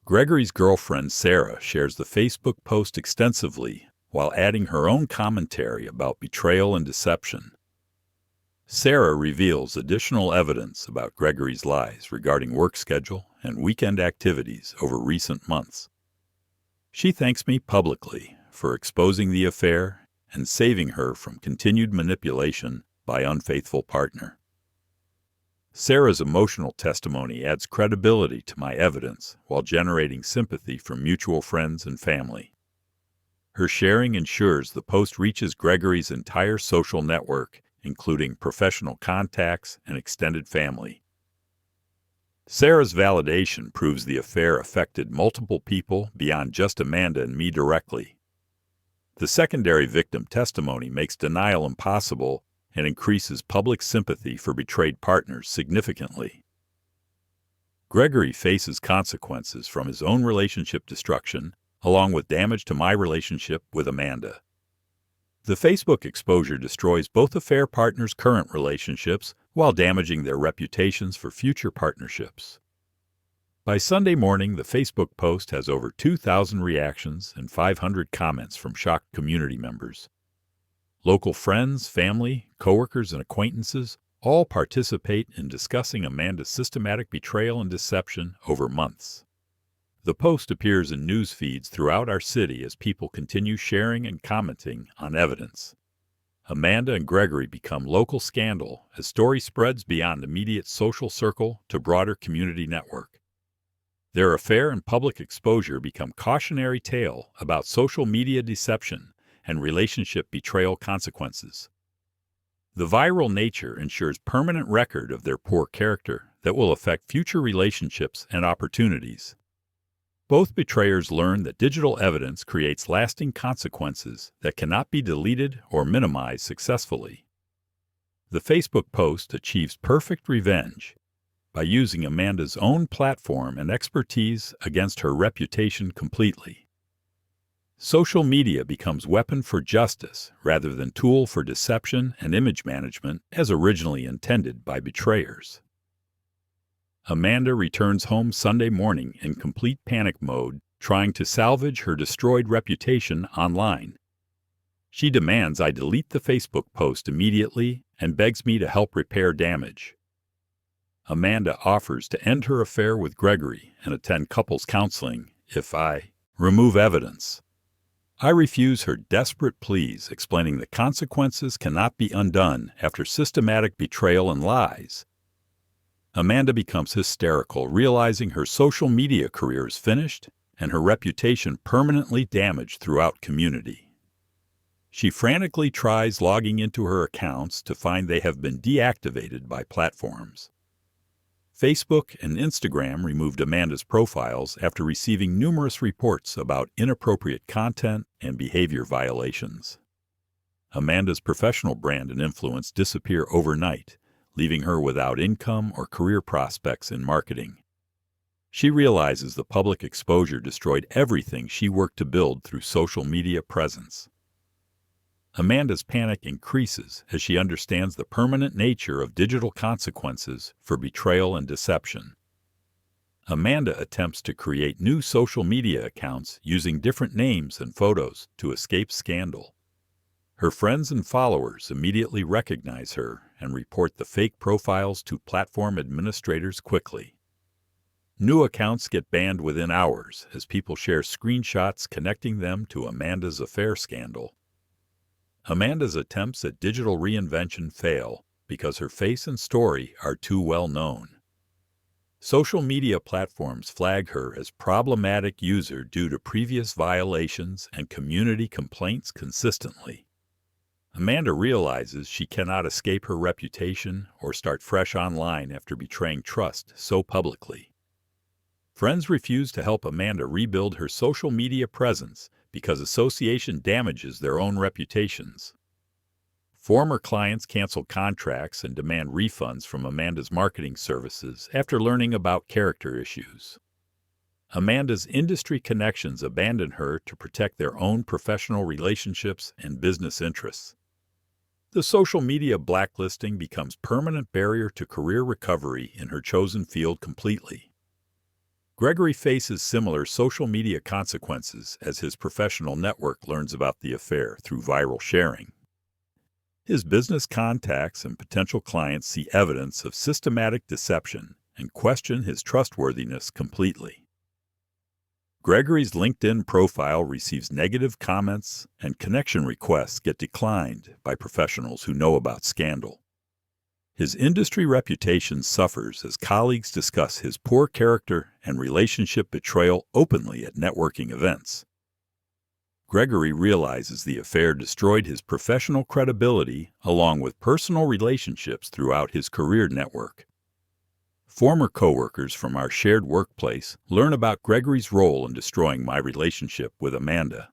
Gregory's girlfriend Sarah shares the Facebook post extensively while adding her own commentary about betrayal and deception. Sarah reveals additional evidence about Gregory's lies regarding work schedule and weekend activities over recent months. She thanks me publicly for exposing the affair and saving her from continued manipulation by unfaithful partner. Sarah's emotional testimony adds credibility to my evidence while generating sympathy from mutual friends and family. Her sharing ensures the post reaches Gregory's entire social network, including professional contacts and extended family. Sarah's validation proves the affair affected multiple people beyond just Amanda and me directly. The secondary victim testimony makes denial impossible and increases public sympathy for betrayed partners significantly. Gregory faces consequences from his own relationship destruction, along with damage to my relationship with Amanda. The Facebook exposure destroys both affair partners' current relationships while damaging their reputations for future partnerships. By Sunday morning, the Facebook post has over 2,000 reactions and 500 comments from shocked community members. Local friends, family, coworkers, and acquaintances all participate in discussing Amanda's systematic betrayal and deception over months. The post appears in news feeds throughout our city as people continue sharing and commenting on evidence. Amanda and Gregory become local scandal as story spreads beyond immediate social circle to broader community network. Their affair and public exposure become cautionary tale about social media deception and relationship betrayal consequences. The viral nature ensures permanent record of their poor character that will affect future relationships and opportunities. Both betrayers learn that digital evidence creates lasting consequences that cannot be deleted or minimized successfully. The Facebook post achieves perfect revenge by using Amanda's own platform and expertise against her reputation completely. Social media becomes weapon for justice rather than tool for deception and image management as originally intended by betrayers. Amanda returns home Sunday morning in complete panic mode, trying to salvage her destroyed reputation online. She demands I delete the Facebook post immediately and begs me to help repair damage. Amanda offers to end her affair with Gregory and attend couples counseling if I remove evidence. I refuse her desperate pleas, explaining that consequences cannot be undone after systematic betrayal and lies. Amanda becomes hysterical, realizing her social media career is finished and her reputation permanently damaged throughout community. She frantically tries logging into her accounts to find they have been deactivated by platforms. Facebook and Instagram removed Amanda's profiles after receiving numerous reports about inappropriate content and behavior violations. Amanda's professional brand and influence disappear overnight, leaving her without income or career prospects in marketing. She realizes the public exposure destroyed everything she worked to build through social media presence. Amanda's panic increases as she understands the permanent nature of digital consequences for betrayal and deception. Amanda attempts to create new social media accounts using different names and photos to escape scandal. Her friends and followers immediately recognize her and report the fake profiles to platform administrators quickly. New accounts get banned within hours as people share screenshots connecting them to Amanda's affair scandal. Amanda's attempts at digital reinvention fail because her face and story are too well known. Social media platforms flag her as problematic user due to previous violations and community complaints consistently. Amanda realizes she cannot escape her reputation or start fresh online after betraying trust so publicly. Friends refuse to help Amanda rebuild her social media presence because association damages their own reputations. Former clients cancel contracts and demand refunds from Amanda's marketing services after learning about character issues. Amanda's industry connections abandon her to protect their own professional relationships and business interests. The social media blacklisting becomes a permanent barrier to career recovery in her chosen field completely. Gregory faces similar social media consequences as his professional network learns about the affair through viral sharing. His business contacts and potential clients see evidence of systematic deception and question his trustworthiness completely. Gregory's LinkedIn profile receives negative comments, and connection requests get declined by professionals who know about scandal. His industry reputation suffers as colleagues discuss his poor character and relationship betrayal openly at networking events. Gregory realizes the affair destroyed his professional credibility along with personal relationships throughout his career network. Former coworkers from our shared workplace learn about Gregory's role in destroying my relationship with Amanda.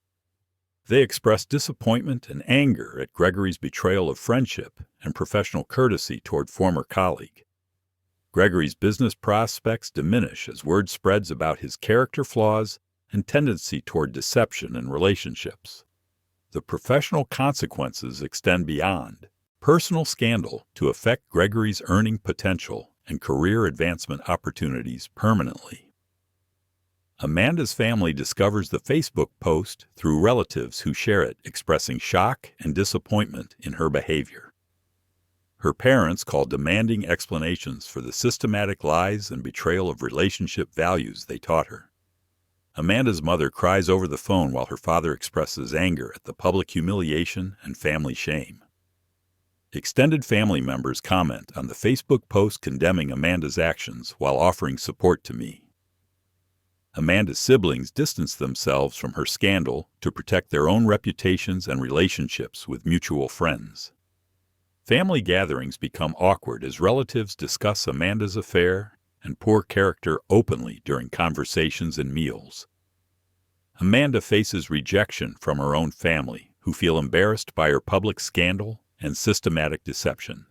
They express disappointment and anger at Gregory's betrayal of friendship and professional courtesy toward former colleague. Gregory's business prospects diminish as word spreads about his character flaws and tendency toward deception in relationships. The professional consequences extend beyond personal scandal to affect Gregory's earning potential and career advancement opportunities permanently. Amanda's family discovers the Facebook post through relatives who share it, expressing shock and disappointment in her behavior. Her parents call demanding explanations for the systematic lies and betrayal of relationship values they taught her. Amanda's mother cries over the phone while her father expresses anger at the public humiliation and family shame. Extended family members comment on the Facebook post condemning Amanda's actions while offering support to me. Amanda's siblings distance themselves from her scandal to protect their own reputations and relationships with mutual friends. Family gatherings become awkward as relatives discuss Amanda's affair and poor character openly during conversations and meals. Amanda faces rejection from her own family, who feel embarrassed by her public scandal and systematic deception.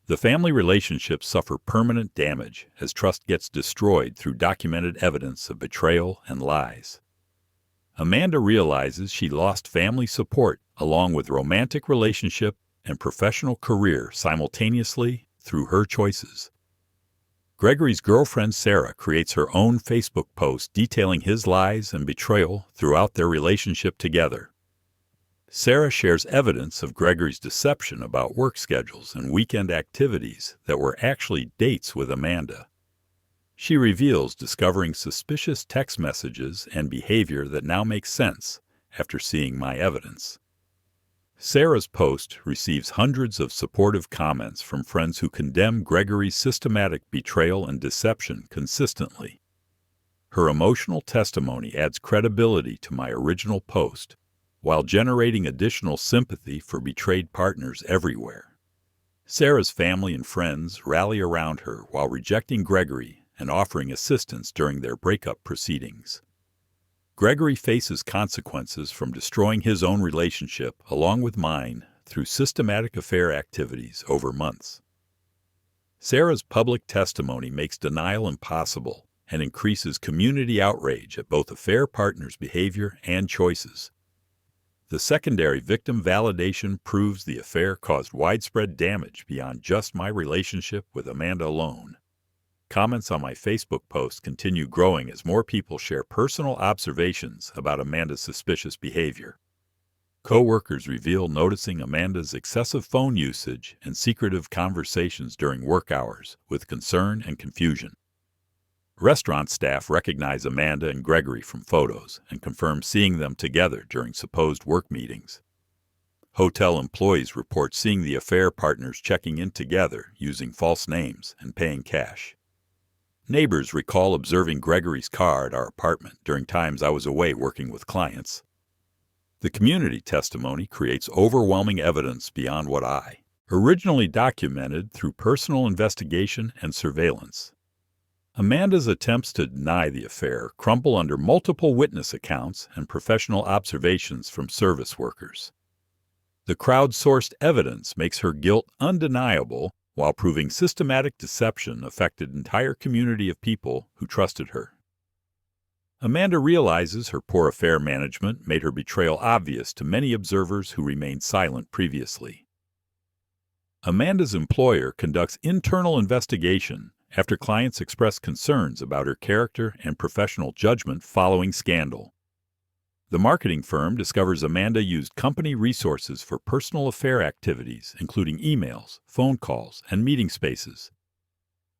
The family relationships suffer permanent damage as trust gets destroyed through documented evidence of betrayal and lies. Amanda realizes she lost family support along with romantic relationship and professional career simultaneously through her choices. Gregory's girlfriend Sarah creates her own Facebook post detailing his lies and betrayal throughout their relationship together. Sarah shares evidence of Gregory's deception about work schedules and weekend activities that were actually dates with Amanda. She reveals discovering suspicious text messages and behavior that now makes sense after seeing my evidence. Sarah's post receives hundreds of supportive comments from friends who condemn Gregory's systematic betrayal and deception consistently. Her emotional testimony adds credibility to my original post, while generating additional sympathy for betrayed partners everywhere. Sarah's family and friends rally around her while rejecting Gregory and offering assistance during their breakup proceedings. Gregory faces consequences from destroying his own relationship along with mine through systematic affair activities over months. Sarah's public testimony makes denial impossible and increases community outrage at both affair partners' behavior and choices. The secondary victim validation proves the affair caused widespread damage beyond just my relationship with Amanda alone. Comments on my Facebook post continue growing as more people share personal observations about Amanda's suspicious behavior. Coworkers reveal noticing Amanda's excessive phone usage and secretive conversations during work hours with concern and confusion. Restaurant staff recognize Amanda and Gregory from photos and confirm seeing them together during supposed work meetings. Hotel employees report seeing the affair partners checking in together using false names and paying cash. Neighbors recall observing Gregory's car at our apartment during times I was away working with clients. The community testimony creates overwhelming evidence beyond what I originally documented through personal investigation and surveillance. Amanda's attempts to deny the affair crumble under multiple witness accounts and professional observations from service workers. The crowdsourced evidence makes her guilt undeniable, while proving systematic deception affected an entire community of people who trusted her. Amanda realizes her poor affair management made her betrayal obvious to many observers who remained silent previously. Amanda's employer conducts internal investigation after clients express concerns about her character and professional judgment following scandal. The marketing firm discovers Amanda used company resources for personal affair activities, including emails, phone calls, and meeting spaces.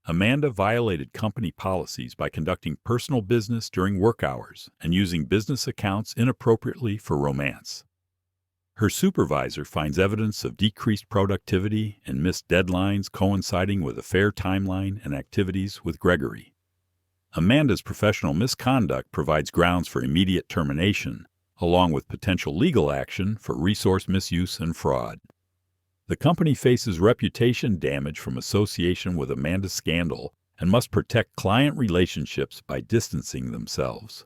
Amanda violated company policies by conducting personal business during work hours and using business accounts inappropriately for romance. Her supervisor finds evidence of decreased productivity and missed deadlines coinciding with affair timeline and activities with Gregory. Amanda's professional misconduct provides grounds for immediate termination, along with potential legal action for resource misuse and fraud. The company faces reputation damage from association with Amanda's scandal and must protect client relationships by distancing themselves.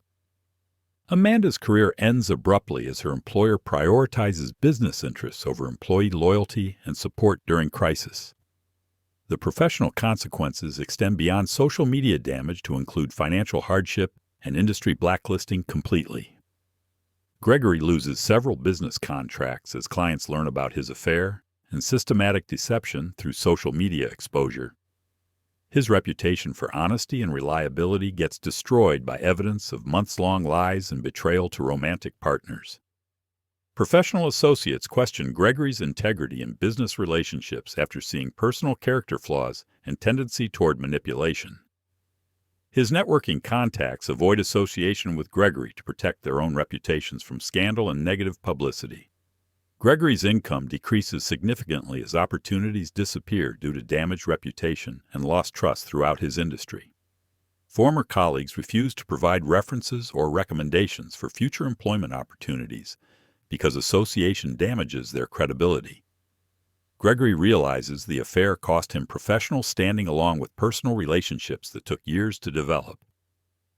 Amanda's career ends abruptly as her employer prioritizes business interests over employee loyalty and support during crisis. The professional consequences extend beyond social media damage to include financial hardship and industry blacklisting completely. Gregory loses several business contracts as clients learn about his affair and systematic deception through social media exposure. His reputation for honesty and reliability gets destroyed by evidence of months-long lies and betrayal to romantic partners. Professional associates question Gregory's integrity in business relationships after seeing personal character flaws and tendency toward manipulation. His networking contacts avoid association with Gregory to protect their own reputations from scandal and negative publicity. Gregory's income decreases significantly as opportunities disappear due to damaged reputation and lost trust throughout his industry. Former colleagues refuse to provide references or recommendations for future employment opportunities because association damages their credibility. Gregory realizes the affair cost him professional standing along with personal relationships that took years to develop.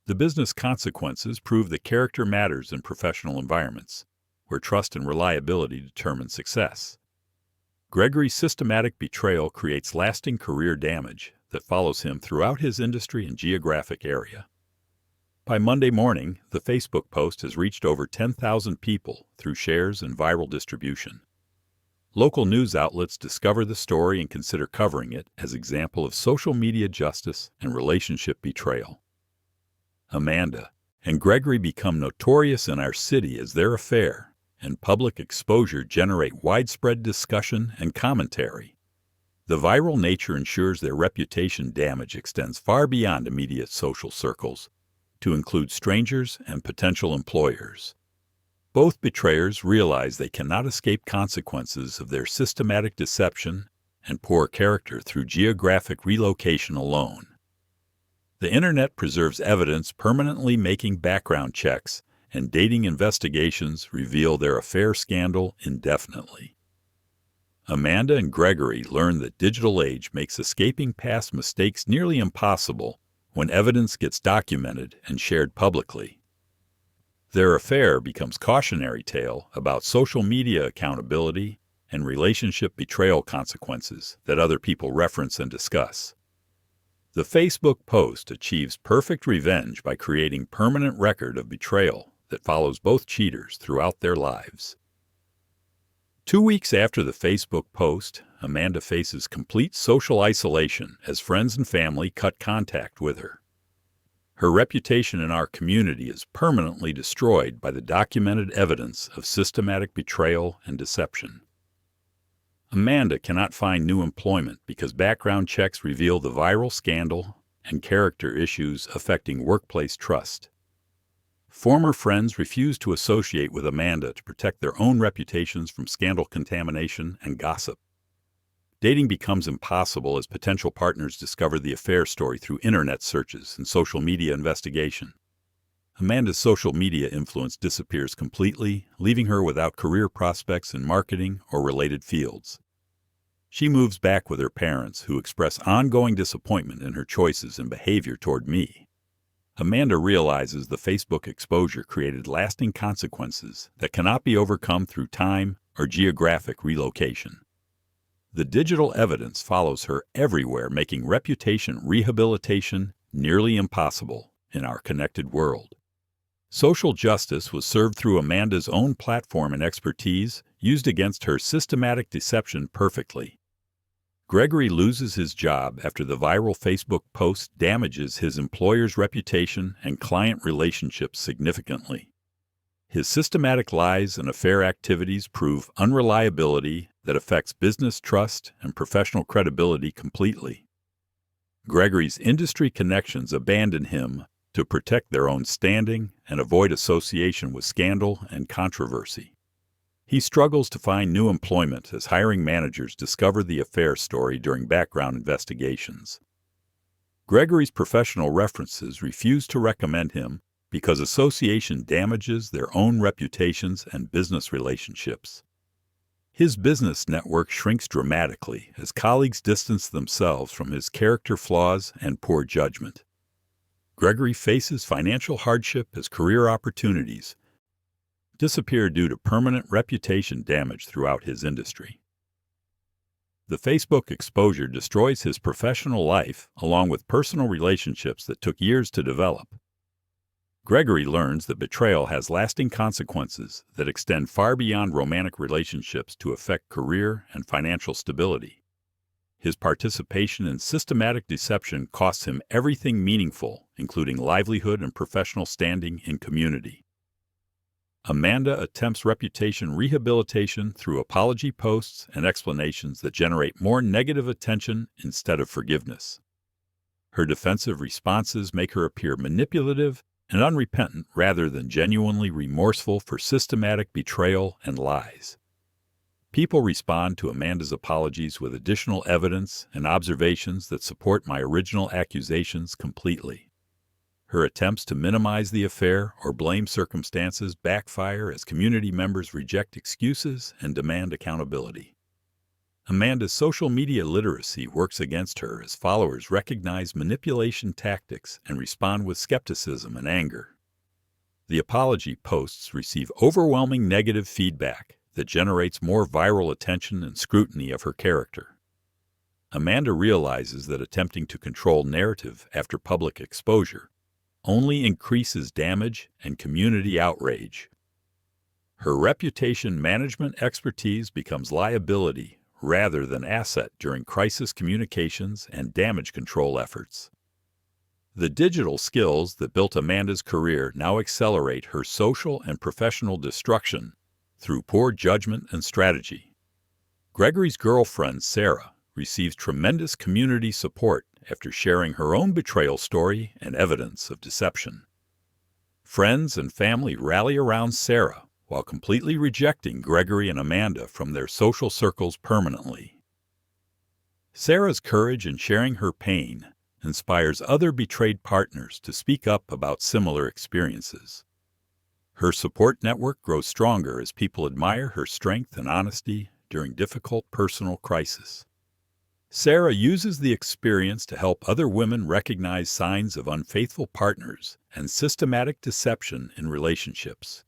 The business consequences prove that character matters in professional environments, where trust and reliability determine success. Gregory's systematic betrayal creates lasting career damage that follows him throughout his industry and geographic area. By Monday morning, the Facebook post has reached over 10,000 people through shares and viral distribution. Local news outlets discover the story and consider covering it as an example of social media justice and relationship betrayal. Amanda and Gregory become notorious in our city as their affair, and public exposure generate widespread discussion and commentary. The viral nature ensures their reputation damage extends far beyond immediate social circles, to include strangers and potential employers. Both betrayers realize they cannot escape consequences of their systematic deception and poor character through geographic relocation alone. The Internet preserves evidence permanently making background checks, and dating investigations reveal their affair scandal indefinitely. Amanda and Gregory learn that digital age makes escaping past mistakes nearly impossible when evidence gets documented and shared publicly. Their affair becomes cautionary tale about social media accountability and relationship betrayal consequences that other people reference and discuss. The Facebook post achieves perfect revenge by creating permanent record of betrayal that follows both cheaters throughout their lives. 2 weeks after the Facebook post, Amanda faces complete social isolation as friends and family cut contact with her. Her reputation in our community is permanently destroyed by the documented evidence of systematic betrayal and deception. Amanda cannot find new employment because background checks reveal the viral scandal and character issues affecting workplace trust. Former friends refuse to associate with Amanda to protect their own reputations from scandal contamination and gossip. Dating becomes impossible as potential partners discover the affair story through internet searches and social media investigation. Amanda's social media influence disappears completely, leaving her without career prospects in marketing or related fields. She moves back with her parents, who express ongoing disappointment in her choices and behavior toward me. Amanda realizes the Facebook exposure created lasting consequences that cannot be overcome through time or geographic relocation. The digital evidence follows her everywhere, making reputation rehabilitation nearly impossible in our connected world. Social justice was served through Amanda's own platform and expertise, used against her systematic deception perfectly. Gregory loses his job after the viral Facebook post damages his employer's reputation and client relationships significantly. His systematic lies and affair activities prove unreliability that affects business trust and professional credibility completely. Gregory's industry connections abandon him to protect their own standing and avoid association with scandal and controversy. He struggles to find new employment as hiring managers discover the affair story during background investigations. Gregory's professional references refuse to recommend him because association damages their own reputations and business relationships. His business network shrinks dramatically as colleagues distance themselves from his character flaws and poor judgment. Gregory faces financial hardship as career opportunities disappear due to permanent reputation damage throughout his industry. The Facebook exposure destroys his professional life along with personal relationships that took years to develop. Gregory learns that betrayal has lasting consequences that extend far beyond romantic relationships to affect career and financial stability. His participation in systematic deception costs him everything meaningful, including livelihood and professional standing in community. Amanda attempts reputation rehabilitation through apology posts and explanations that generate more negative attention instead of forgiveness. Her defensive responses make her appear manipulative and unrepentant rather than genuinely remorseful for systematic betrayal and lies. People respond to Amanda's apologies with additional evidence and observations that support my original accusations completely. Her attempts to minimize the affair or blame circumstances backfire as community members reject excuses and demand accountability. Amanda's social media literacy works against her as followers recognize manipulation tactics and respond with skepticism and anger. The apology posts receive overwhelming negative feedback that generates more viral attention and scrutiny of her character. Amanda realizes that attempting to control narrative after public exposure only increases damage and community outrage. Her reputation management expertise becomes liability rather than asset during crisis communications and damage control efforts. The digital skills that built Amanda's career now accelerate her social and professional destruction through poor judgment and strategy. Gregory's girlfriend, Sarah, receives tremendous community support after sharing her own betrayal story and evidence of deception. Friends and family rally around Sarah while completely rejecting Gregory and Amanda from their social circles permanently. Sarah's courage in sharing her pain inspires other betrayed partners to speak up about similar experiences. Her support network grows stronger as people admire her strength and honesty during difficult personal crises. Sarah uses the experience to help other women recognize signs of unfaithful partners and systematic deception in relationships.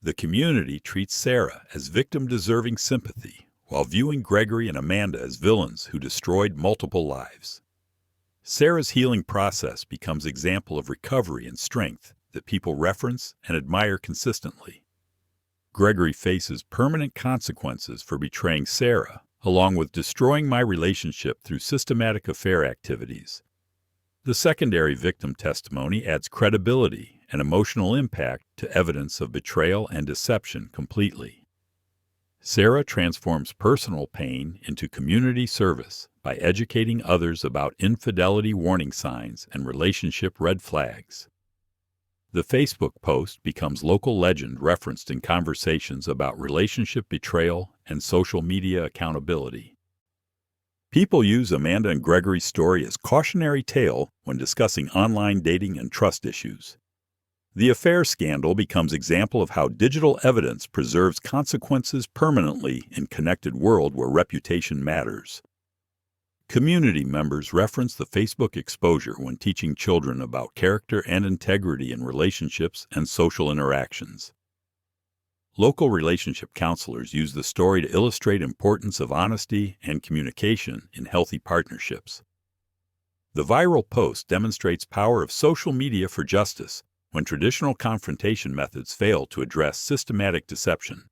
The community treats Sarah as victim deserving sympathy, while viewing Gregory and Amanda as villains who destroyed multiple lives. Sarah's healing process becomes an example of recovery and strength that people reference and admire consistently. Gregory faces permanent consequences for betraying Sarah, along with destroying my relationship through systematic affair activities. The secondary victim testimony adds credibility and emotional impact to evidence of betrayal and deception completely. Sarah transforms personal pain into community service by educating others about infidelity warning signs and relationship red flags. The Facebook post becomes local legend referenced in conversations about relationship betrayal and social media accountability. People use Amanda and Gregory's story as cautionary tale when discussing online dating and trust issues. The affair scandal becomes example of how digital evidence preserves consequences permanently in connected world where reputation matters. Community members reference the Facebook exposure when teaching children about character and integrity in relationships and social interactions. Local relationship counselors use the story to illustrate importance of honesty and communication in healthy partnerships. The viral post demonstrates power of social media for justice when traditional confrontation methods fail to address systematic deception.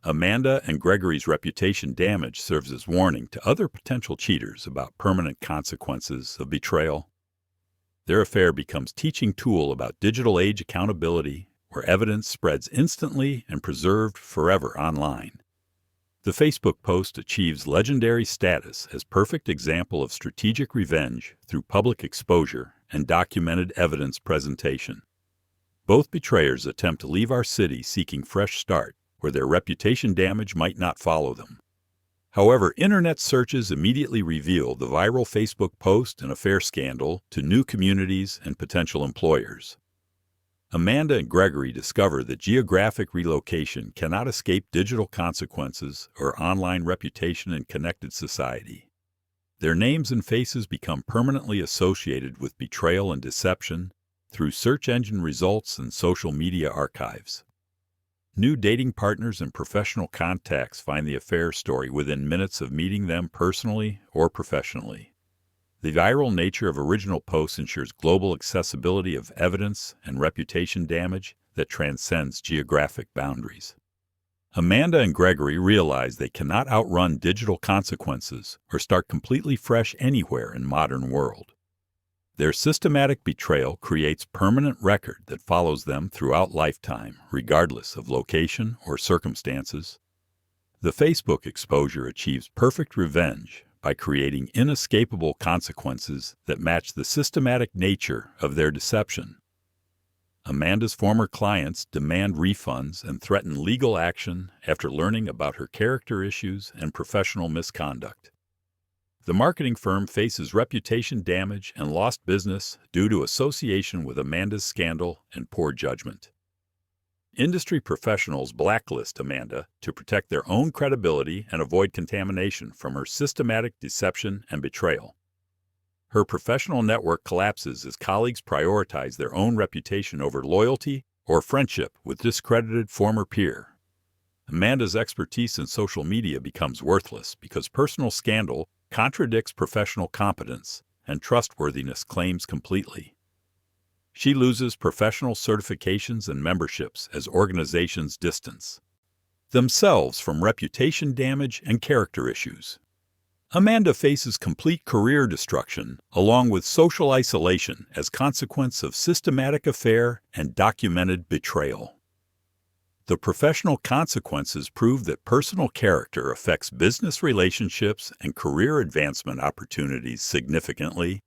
Amanda and Gregory's reputation damage serves as warning to other potential cheaters about permanent consequences of betrayal. Their affair becomes teaching tool about digital age accountability, where evidence spreads instantly and preserved forever online. The Facebook post achieves legendary status as perfect example of strategic revenge through public exposure and documented evidence presentation. Both betrayers attempt to leave our city seeking fresh start, where their reputation damage might not follow them. However, internet searches immediately reveal the viral Facebook post and affair scandal to new communities and potential employers. Amanda and Gregory discover that geographic relocation cannot escape digital consequences or online reputation in connected society. Their names and faces become permanently associated with betrayal and deception through search engine results and social media archives. New dating partners and professional contacts find the affair story within minutes of meeting them personally or professionally. The viral nature of original posts ensures global accessibility of evidence and reputation damage that transcends geographic boundaries. Amanda and Gregory realize they cannot outrun digital consequences or start completely fresh anywhere in modern world. Their systematic betrayal creates permanent record that follows them throughout lifetime, regardless of location or circumstances. The Facebook exposure achieves perfect revenge by creating inescapable consequences that match the systematic nature of their deception. Amanda's former clients demand refunds and threaten legal action after learning about her character issues and professional misconduct. The marketing firm faces reputation damage and lost business due to association with Amanda's scandal and poor judgment. Industry professionals blacklist Amanda to protect their own credibility and avoid contamination from her systematic deception and betrayal. Her professional network collapses as colleagues prioritize their own reputation over loyalty or friendship with discredited former peer. Amanda's expertise in social media becomes worthless because personal scandal contradicts professional competence and trustworthiness claims completely. She loses professional certifications and memberships as organizations distance themselves from reputation damage and character issues. Amanda faces complete career destruction along with social isolation as consequence of systematic affair and documented betrayal. The professional consequences prove that personal character affects business relationships and career advancement opportunities significantly.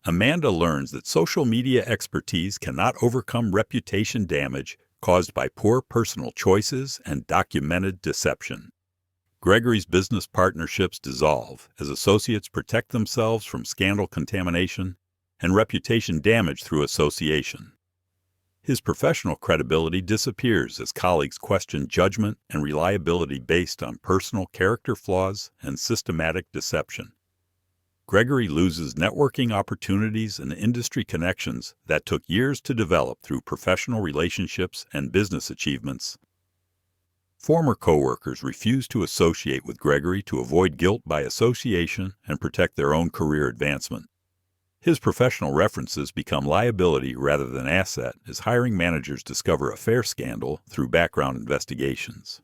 Amanda learns that social media expertise cannot overcome reputation damage caused by poor personal choices and documented deception. Gregory's business partnerships dissolve as associates protect themselves from scandal contamination and reputation damage through association. His professional credibility disappears as colleagues question judgment and reliability based on personal character flaws and systematic deception. Gregory loses networking opportunities and industry connections that took years to develop through professional relationships and business achievements. Former coworkers refuse to associate with Gregory to avoid guilt by association and protect their own career advancement. His professional references become liability rather than asset as hiring managers discover affair scandal through background investigations.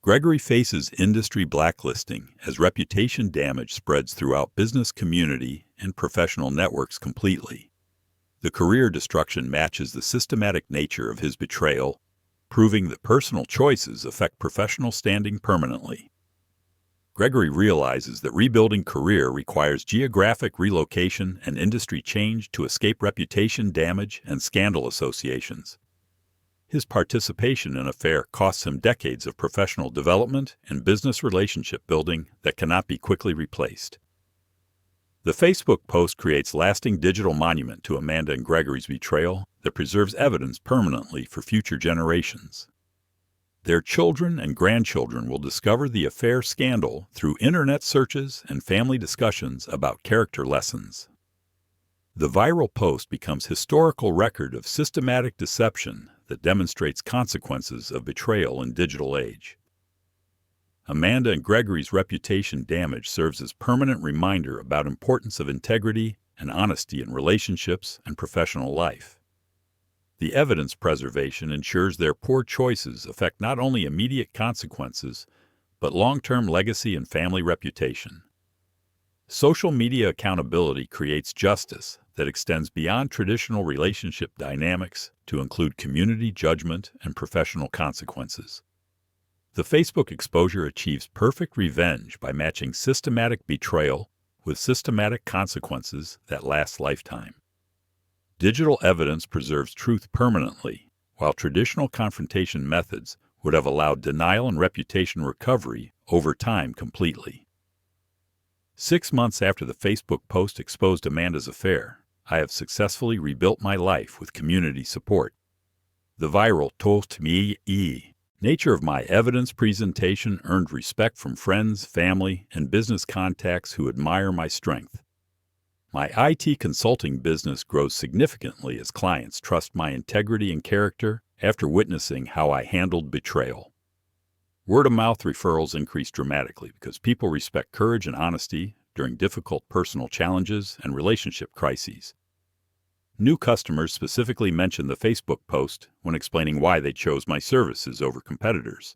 Gregory faces industry blacklisting as reputation damage spreads throughout business community and professional networks completely. The career destruction matches the systematic nature of his betrayal, proving that personal choices affect professional standing permanently. Gregory realizes that rebuilding career requires geographic relocation and industry change to escape reputation damage and scandal associations. His participation in an affair costs him decades of professional development and business relationship building that cannot be quickly replaced. The Facebook post creates lasting digital monument to Amanda and Gregory's betrayal that preserves evidence permanently for future generations. Their children and grandchildren will discover the affair scandal through internet searches and family discussions about character lessons. The viral post becomes historical record of systematic deception that demonstrates consequences of betrayal in digital age. Amanda and Gregory's reputation damage serves as permanent reminder about importance of integrity and honesty in relationships and professional life. The evidence preservation ensures their poor choices affect not only immediate consequences, but long-term legacy and family reputation. Social media accountability creates justice that extends beyond traditional relationship dynamics to include community judgment and professional consequences. The Facebook exposure achieves perfect revenge by matching systematic betrayal with systematic consequences that last lifetime. Digital evidence preserves truth permanently, while traditional confrontation methods would have allowed denial and reputation recovery over time completely. 6 months after the Facebook post exposed Amanda's affair, I have successfully rebuilt my life with community support. The viral told me nature of my evidence presentation earned respect from friends, family, and business contacts who admire my strength. My IT consulting business grows significantly as clients trust my integrity and character after witnessing how I handled betrayal. Word-of-mouth referrals increase dramatically because people respect courage and honesty during difficult personal challenges and relationship crises. New customers specifically mention the Facebook post when explaining why they chose my services over competitors.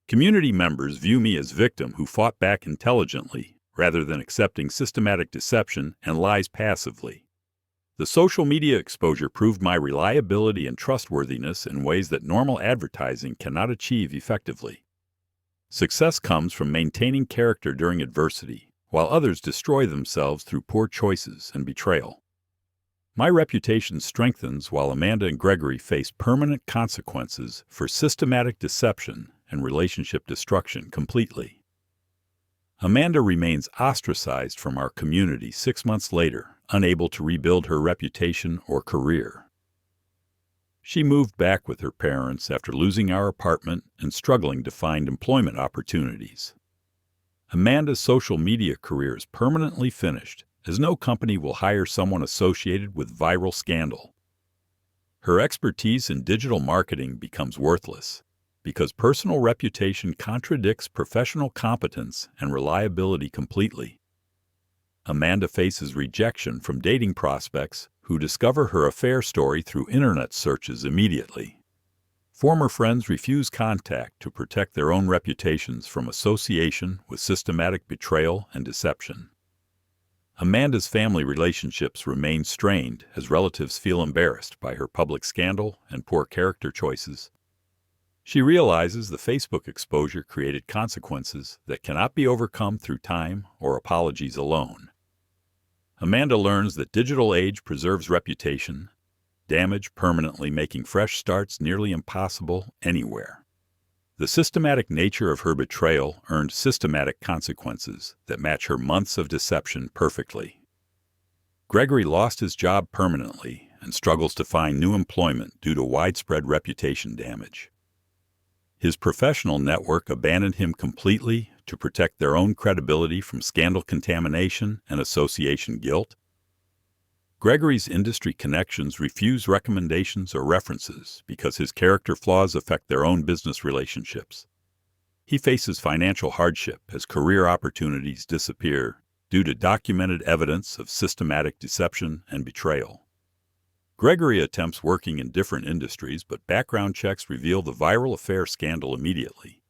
Community members view me as victim who fought back intelligently rather than accepting systematic deception and lies passively. The social media exposure proved my reliability and trustworthiness in ways that normal advertising cannot achieve effectively. Success comes from maintaining character during adversity, while others destroy themselves through poor choices and betrayal. My reputation strengthens while Amanda and Gregory face permanent consequences for systematic deception and relationship destruction completely. Amanda remains ostracized from our community 6 months later, unable to rebuild her reputation or career. She moved back with her parents after losing our apartment and struggling to find employment opportunities. Amanda's social media career is permanently finished, as no company will hire someone associated with viral scandal. Her expertise in digital marketing becomes worthless because personal reputation contradicts professional competence and reliability completely. Amanda faces rejection from dating prospects who discover her affair story through internet searches immediately. Former friends refuse contact to protect their own reputations from association with systematic betrayal and deception. Amanda's family relationships remain strained as relatives feel embarrassed by her public scandal and poor character choices. She realizes the Facebook exposure created consequences that cannot be overcome through time or apologies alone. Amanda learns that digital age preserves reputation, damage permanently making fresh starts nearly impossible anywhere. The systematic nature of her betrayal earned systematic consequences that match her months of deception perfectly. Gregory lost his job permanently and struggles to find new employment due to widespread reputation damage. His professional network abandoned him completely to protect their own credibility from scandal contamination and association guilt. Gregory's industry connections refuse recommendations or references because his character flaws affect their own business relationships. He faces financial hardship as career opportunities disappear due to documented evidence of systematic deception and betrayal. Gregory attempts working in different industries, but background checks reveal the viral affair scandal immediately.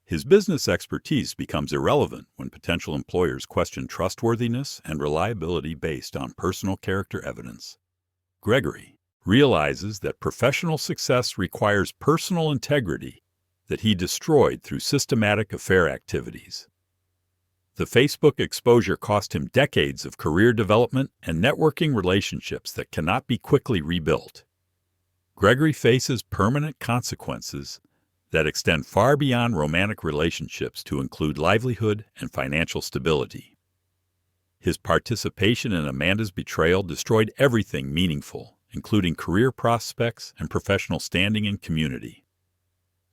His business expertise becomes irrelevant when potential employers question trustworthiness and reliability based on personal character evidence. Gregory realizes that professional success requires personal integrity that he destroyed through systematic affair activities. The Facebook exposure cost him decades of career development and networking relationships that cannot be quickly rebuilt. Gregory faces permanent consequences that extend far beyond romantic relationships to include livelihood and financial stability. His participation in Amanda's betrayal destroyed everything meaningful, including career prospects and professional standing in community.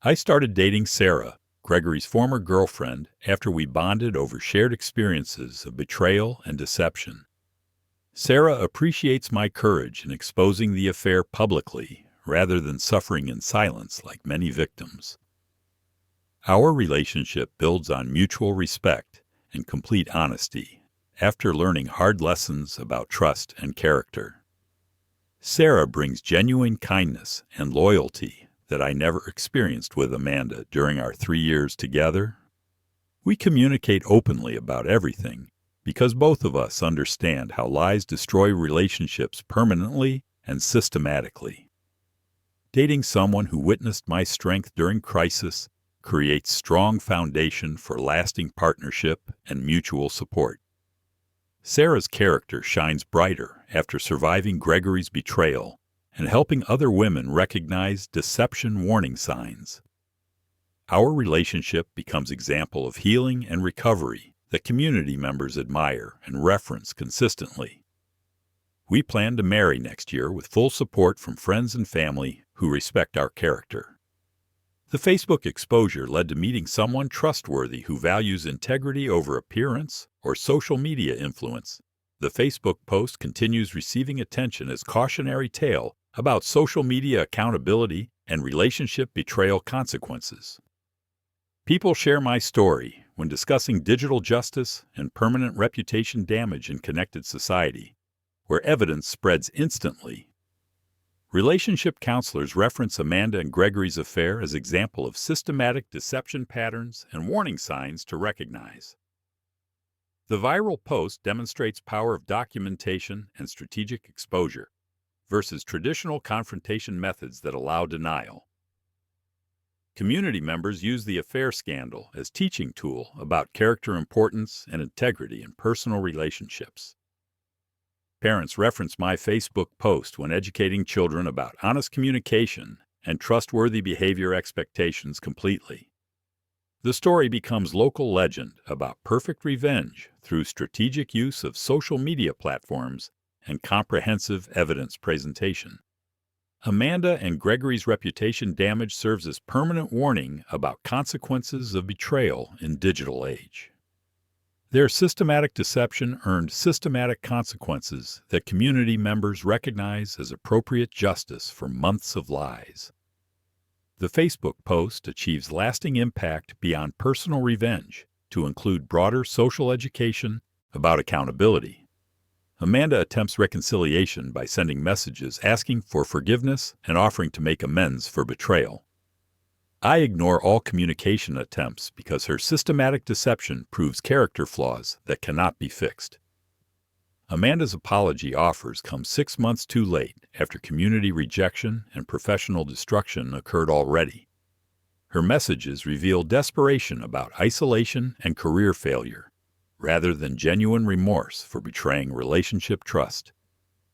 I started dating Sarah, Gregory's former girlfriend, after we bonded over shared experiences of betrayal and deception. Sarah appreciates my courage in exposing the affair publicly rather than suffering in silence like many victims. Our relationship builds on mutual respect and complete honesty after learning hard lessons about trust and character. Sarah brings genuine kindness and loyalty that I never experienced with Amanda during our 3 years together. We communicate openly about everything because both of us understand how lies destroy relationships permanently and systematically. Dating someone who witnessed my strength during crisis creates strong foundation for lasting partnership and mutual support. Sarah's character shines brighter after surviving Gregory's betrayal and helping other women recognize deception warning signs. Our relationship becomes an example of healing and recovery that community members admire and reference consistently. We plan to marry next year with full support from friends and family who respect our character. The Facebook exposure led to meeting someone trustworthy who values integrity over appearance or social media influence. The Facebook post continues receiving attention as a cautionary tale about social media accountability and relationship betrayal consequences. People share my story when discussing digital justice and permanent reputation damage in connected society, where evidence spreads instantly. Relationship counselors reference Amanda and Gregory's affair as an example of systematic deception patterns and warning signs to recognize. The viral post demonstrates power of documentation and strategic exposure versus traditional confrontation methods that allow denial. Community members use the affair scandal as a teaching tool about character importance and integrity in personal relationships. Parents reference my Facebook post when educating children about honest communication and trustworthy behavior expectations completely. The story becomes local legend about perfect revenge through strategic use of social media platforms and comprehensive evidence presentation. Amanda and Gregory's reputation damage serves as permanent warning about consequences of betrayal in digital age. Their systematic deception earned systematic consequences that community members recognize as appropriate justice for months of lies. The Facebook post achieves lasting impact beyond personal revenge to include broader social education about accountability. Amanda attempts reconciliation by sending messages asking for forgiveness and offering to make amends for betrayal. I ignore all communication attempts because her systematic deception proves character flaws that cannot be fixed. Amanda's apology offers come 6 months too late after community rejection and professional destruction occurred already. Her messages reveal desperation about isolation and career failure, rather than genuine remorse for betraying relationship trust.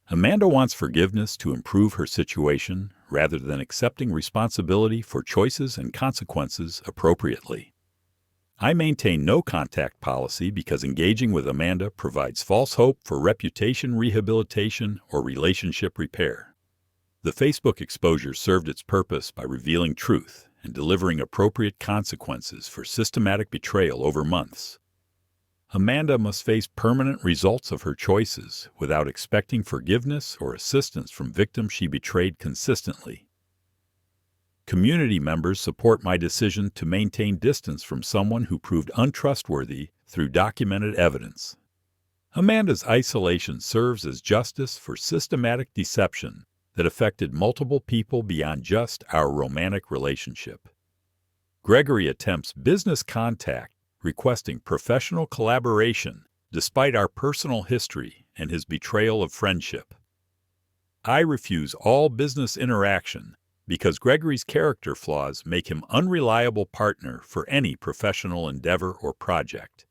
Amanda wants forgiveness to improve her situation rather than accepting responsibility for choices and consequences appropriately. I maintain no contact policy because engaging with Amanda provides false hope for reputation rehabilitation or relationship repair. The Facebook exposure served its purpose by revealing truth and delivering appropriate consequences for systematic betrayal over months. Amanda must face permanent results of her choices without expecting forgiveness or assistance from victims she betrayed consistently. Community members support my decision to maintain distance from someone who proved untrustworthy through documented evidence. Amanda's isolation serves as justice for systematic deception that affected multiple people beyond just our romantic relationship. Gregory attempts business contact, requesting professional collaboration despite our personal history and his betrayal of friendship. I refuse all business interaction because Gregory's character flaws make him an unreliable partner for any professional endeavor or project.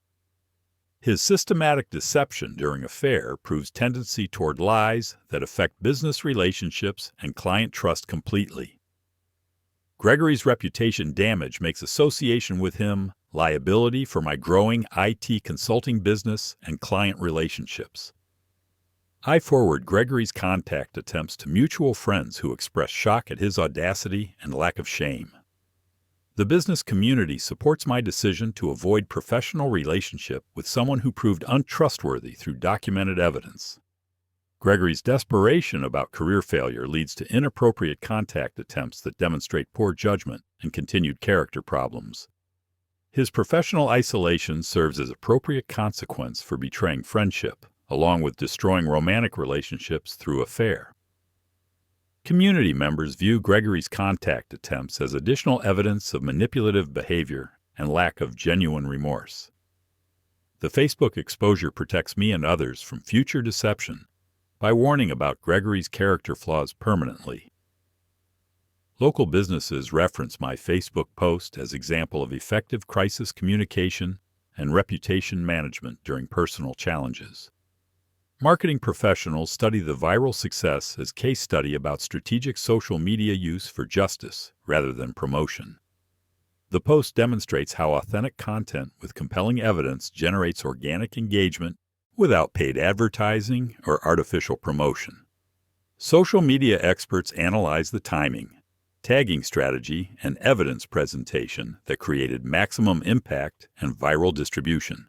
His systematic deception during affair proves tendency toward lies that affect business relationships and client trust completely. Gregory's reputation damage makes association with him liability for my growing IT consulting business and client relationships. I forward Gregory's contact attempts to mutual friends who express shock at his audacity and lack of shame. The business community supports my decision to avoid professional relationship with someone who proved untrustworthy through documented evidence. Gregory's desperation about career failure leads to inappropriate contact attempts that demonstrate poor judgment and continued character problems. His professional isolation serves as appropriate consequence for betraying friendship, along with destroying romantic relationships through affair. Community members view Gregory's contact attempts as additional evidence of manipulative behavior and lack of genuine remorse. The Facebook exposure protects me and others from future deception by warning about Gregory's character flaws permanently. Local businesses reference my Facebook post as example of effective crisis communication and reputation management during personal challenges. Marketing professionals study the viral success as case study about strategic social media use for justice rather than promotion. The post demonstrates how authentic content with compelling evidence generates organic engagement without paid advertising or artificial promotion. Social media experts analyze the timing, tagging strategy, and evidence presentation that created maximum impact and viral distribution.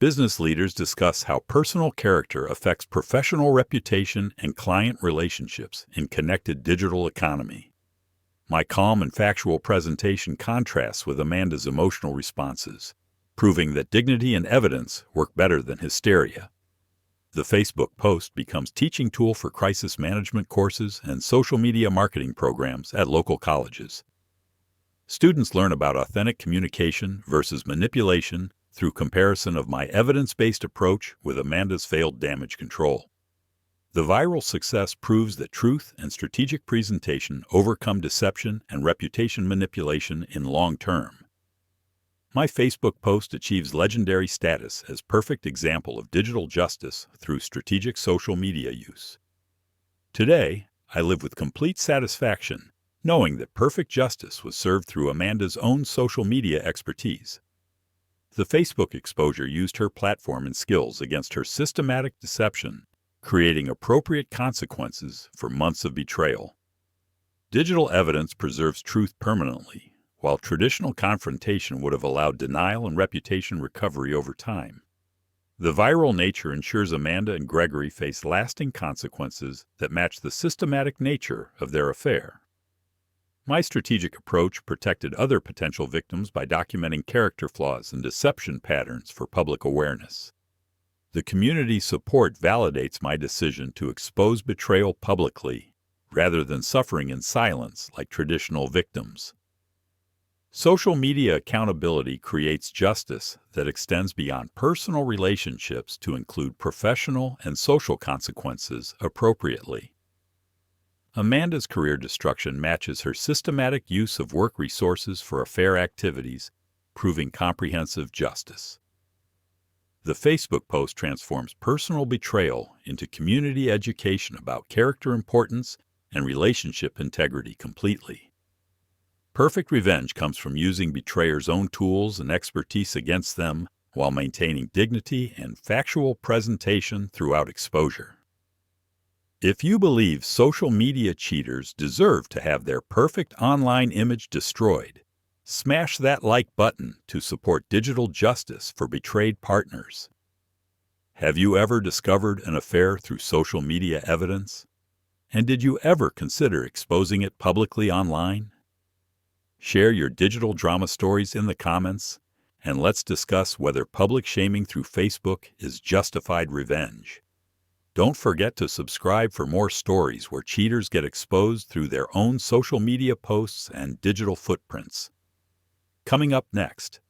Business leaders discuss how personal character affects professional reputation and client relationships in connected digital economy. My calm and factual presentation contrasts with Amanda's emotional responses, proving that dignity and evidence work better than hysteria. The Facebook post becomes teaching tool for crisis management courses and social media marketing programs at local colleges. Students learn about authentic communication versus manipulation through comparison of my evidence-based approach with Amanda's failed damage control. The viral success proves that truth and strategic presentation overcome deception and reputation manipulation in long term. My Facebook post achieves legendary status as perfect example of digital justice through strategic social media use. Today, I live with complete satisfaction, knowing that perfect justice was served through Amanda's own social media expertise. The Facebook exposure used her platform and skills against her systematic deception, creating appropriate consequences for months of betrayal. Digital evidence preserves truth permanently, while traditional confrontation would have allowed denial and reputation recovery over time. The viral nature ensures Amanda and Gregory face lasting consequences that match the systematic nature of their affair. My strategic approach protected other potential victims by documenting character flaws and deception patterns for public awareness. The community's support validates my decision to expose betrayal publicly, rather than suffering in silence like traditional victims. Social media accountability creates justice that extends beyond personal relationships to include professional and social consequences appropriately. Amanda's career destruction matches her systematic use of work resources for affair activities, proving comprehensive justice. The Facebook post transforms personal betrayal into community education about character importance and relationship integrity completely. Perfect revenge comes from using betrayers' own tools and expertise against them while maintaining dignity and factual presentation throughout exposure. If you believe social media cheaters deserve to have their perfect online image destroyed, smash that like button to support digital justice for betrayed partners. Have you ever discovered an affair through social media evidence? And did you ever consider exposing it publicly online? Share your digital drama stories in the comments, and let's discuss whether public shaming through Facebook is justified revenge. Don't forget to subscribe for more stories where cheaters get exposed through their own social media posts and digital footprints. Coming up next,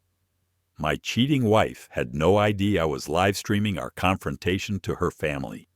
my cheating wife had no idea I was live streaming our confrontation to her family.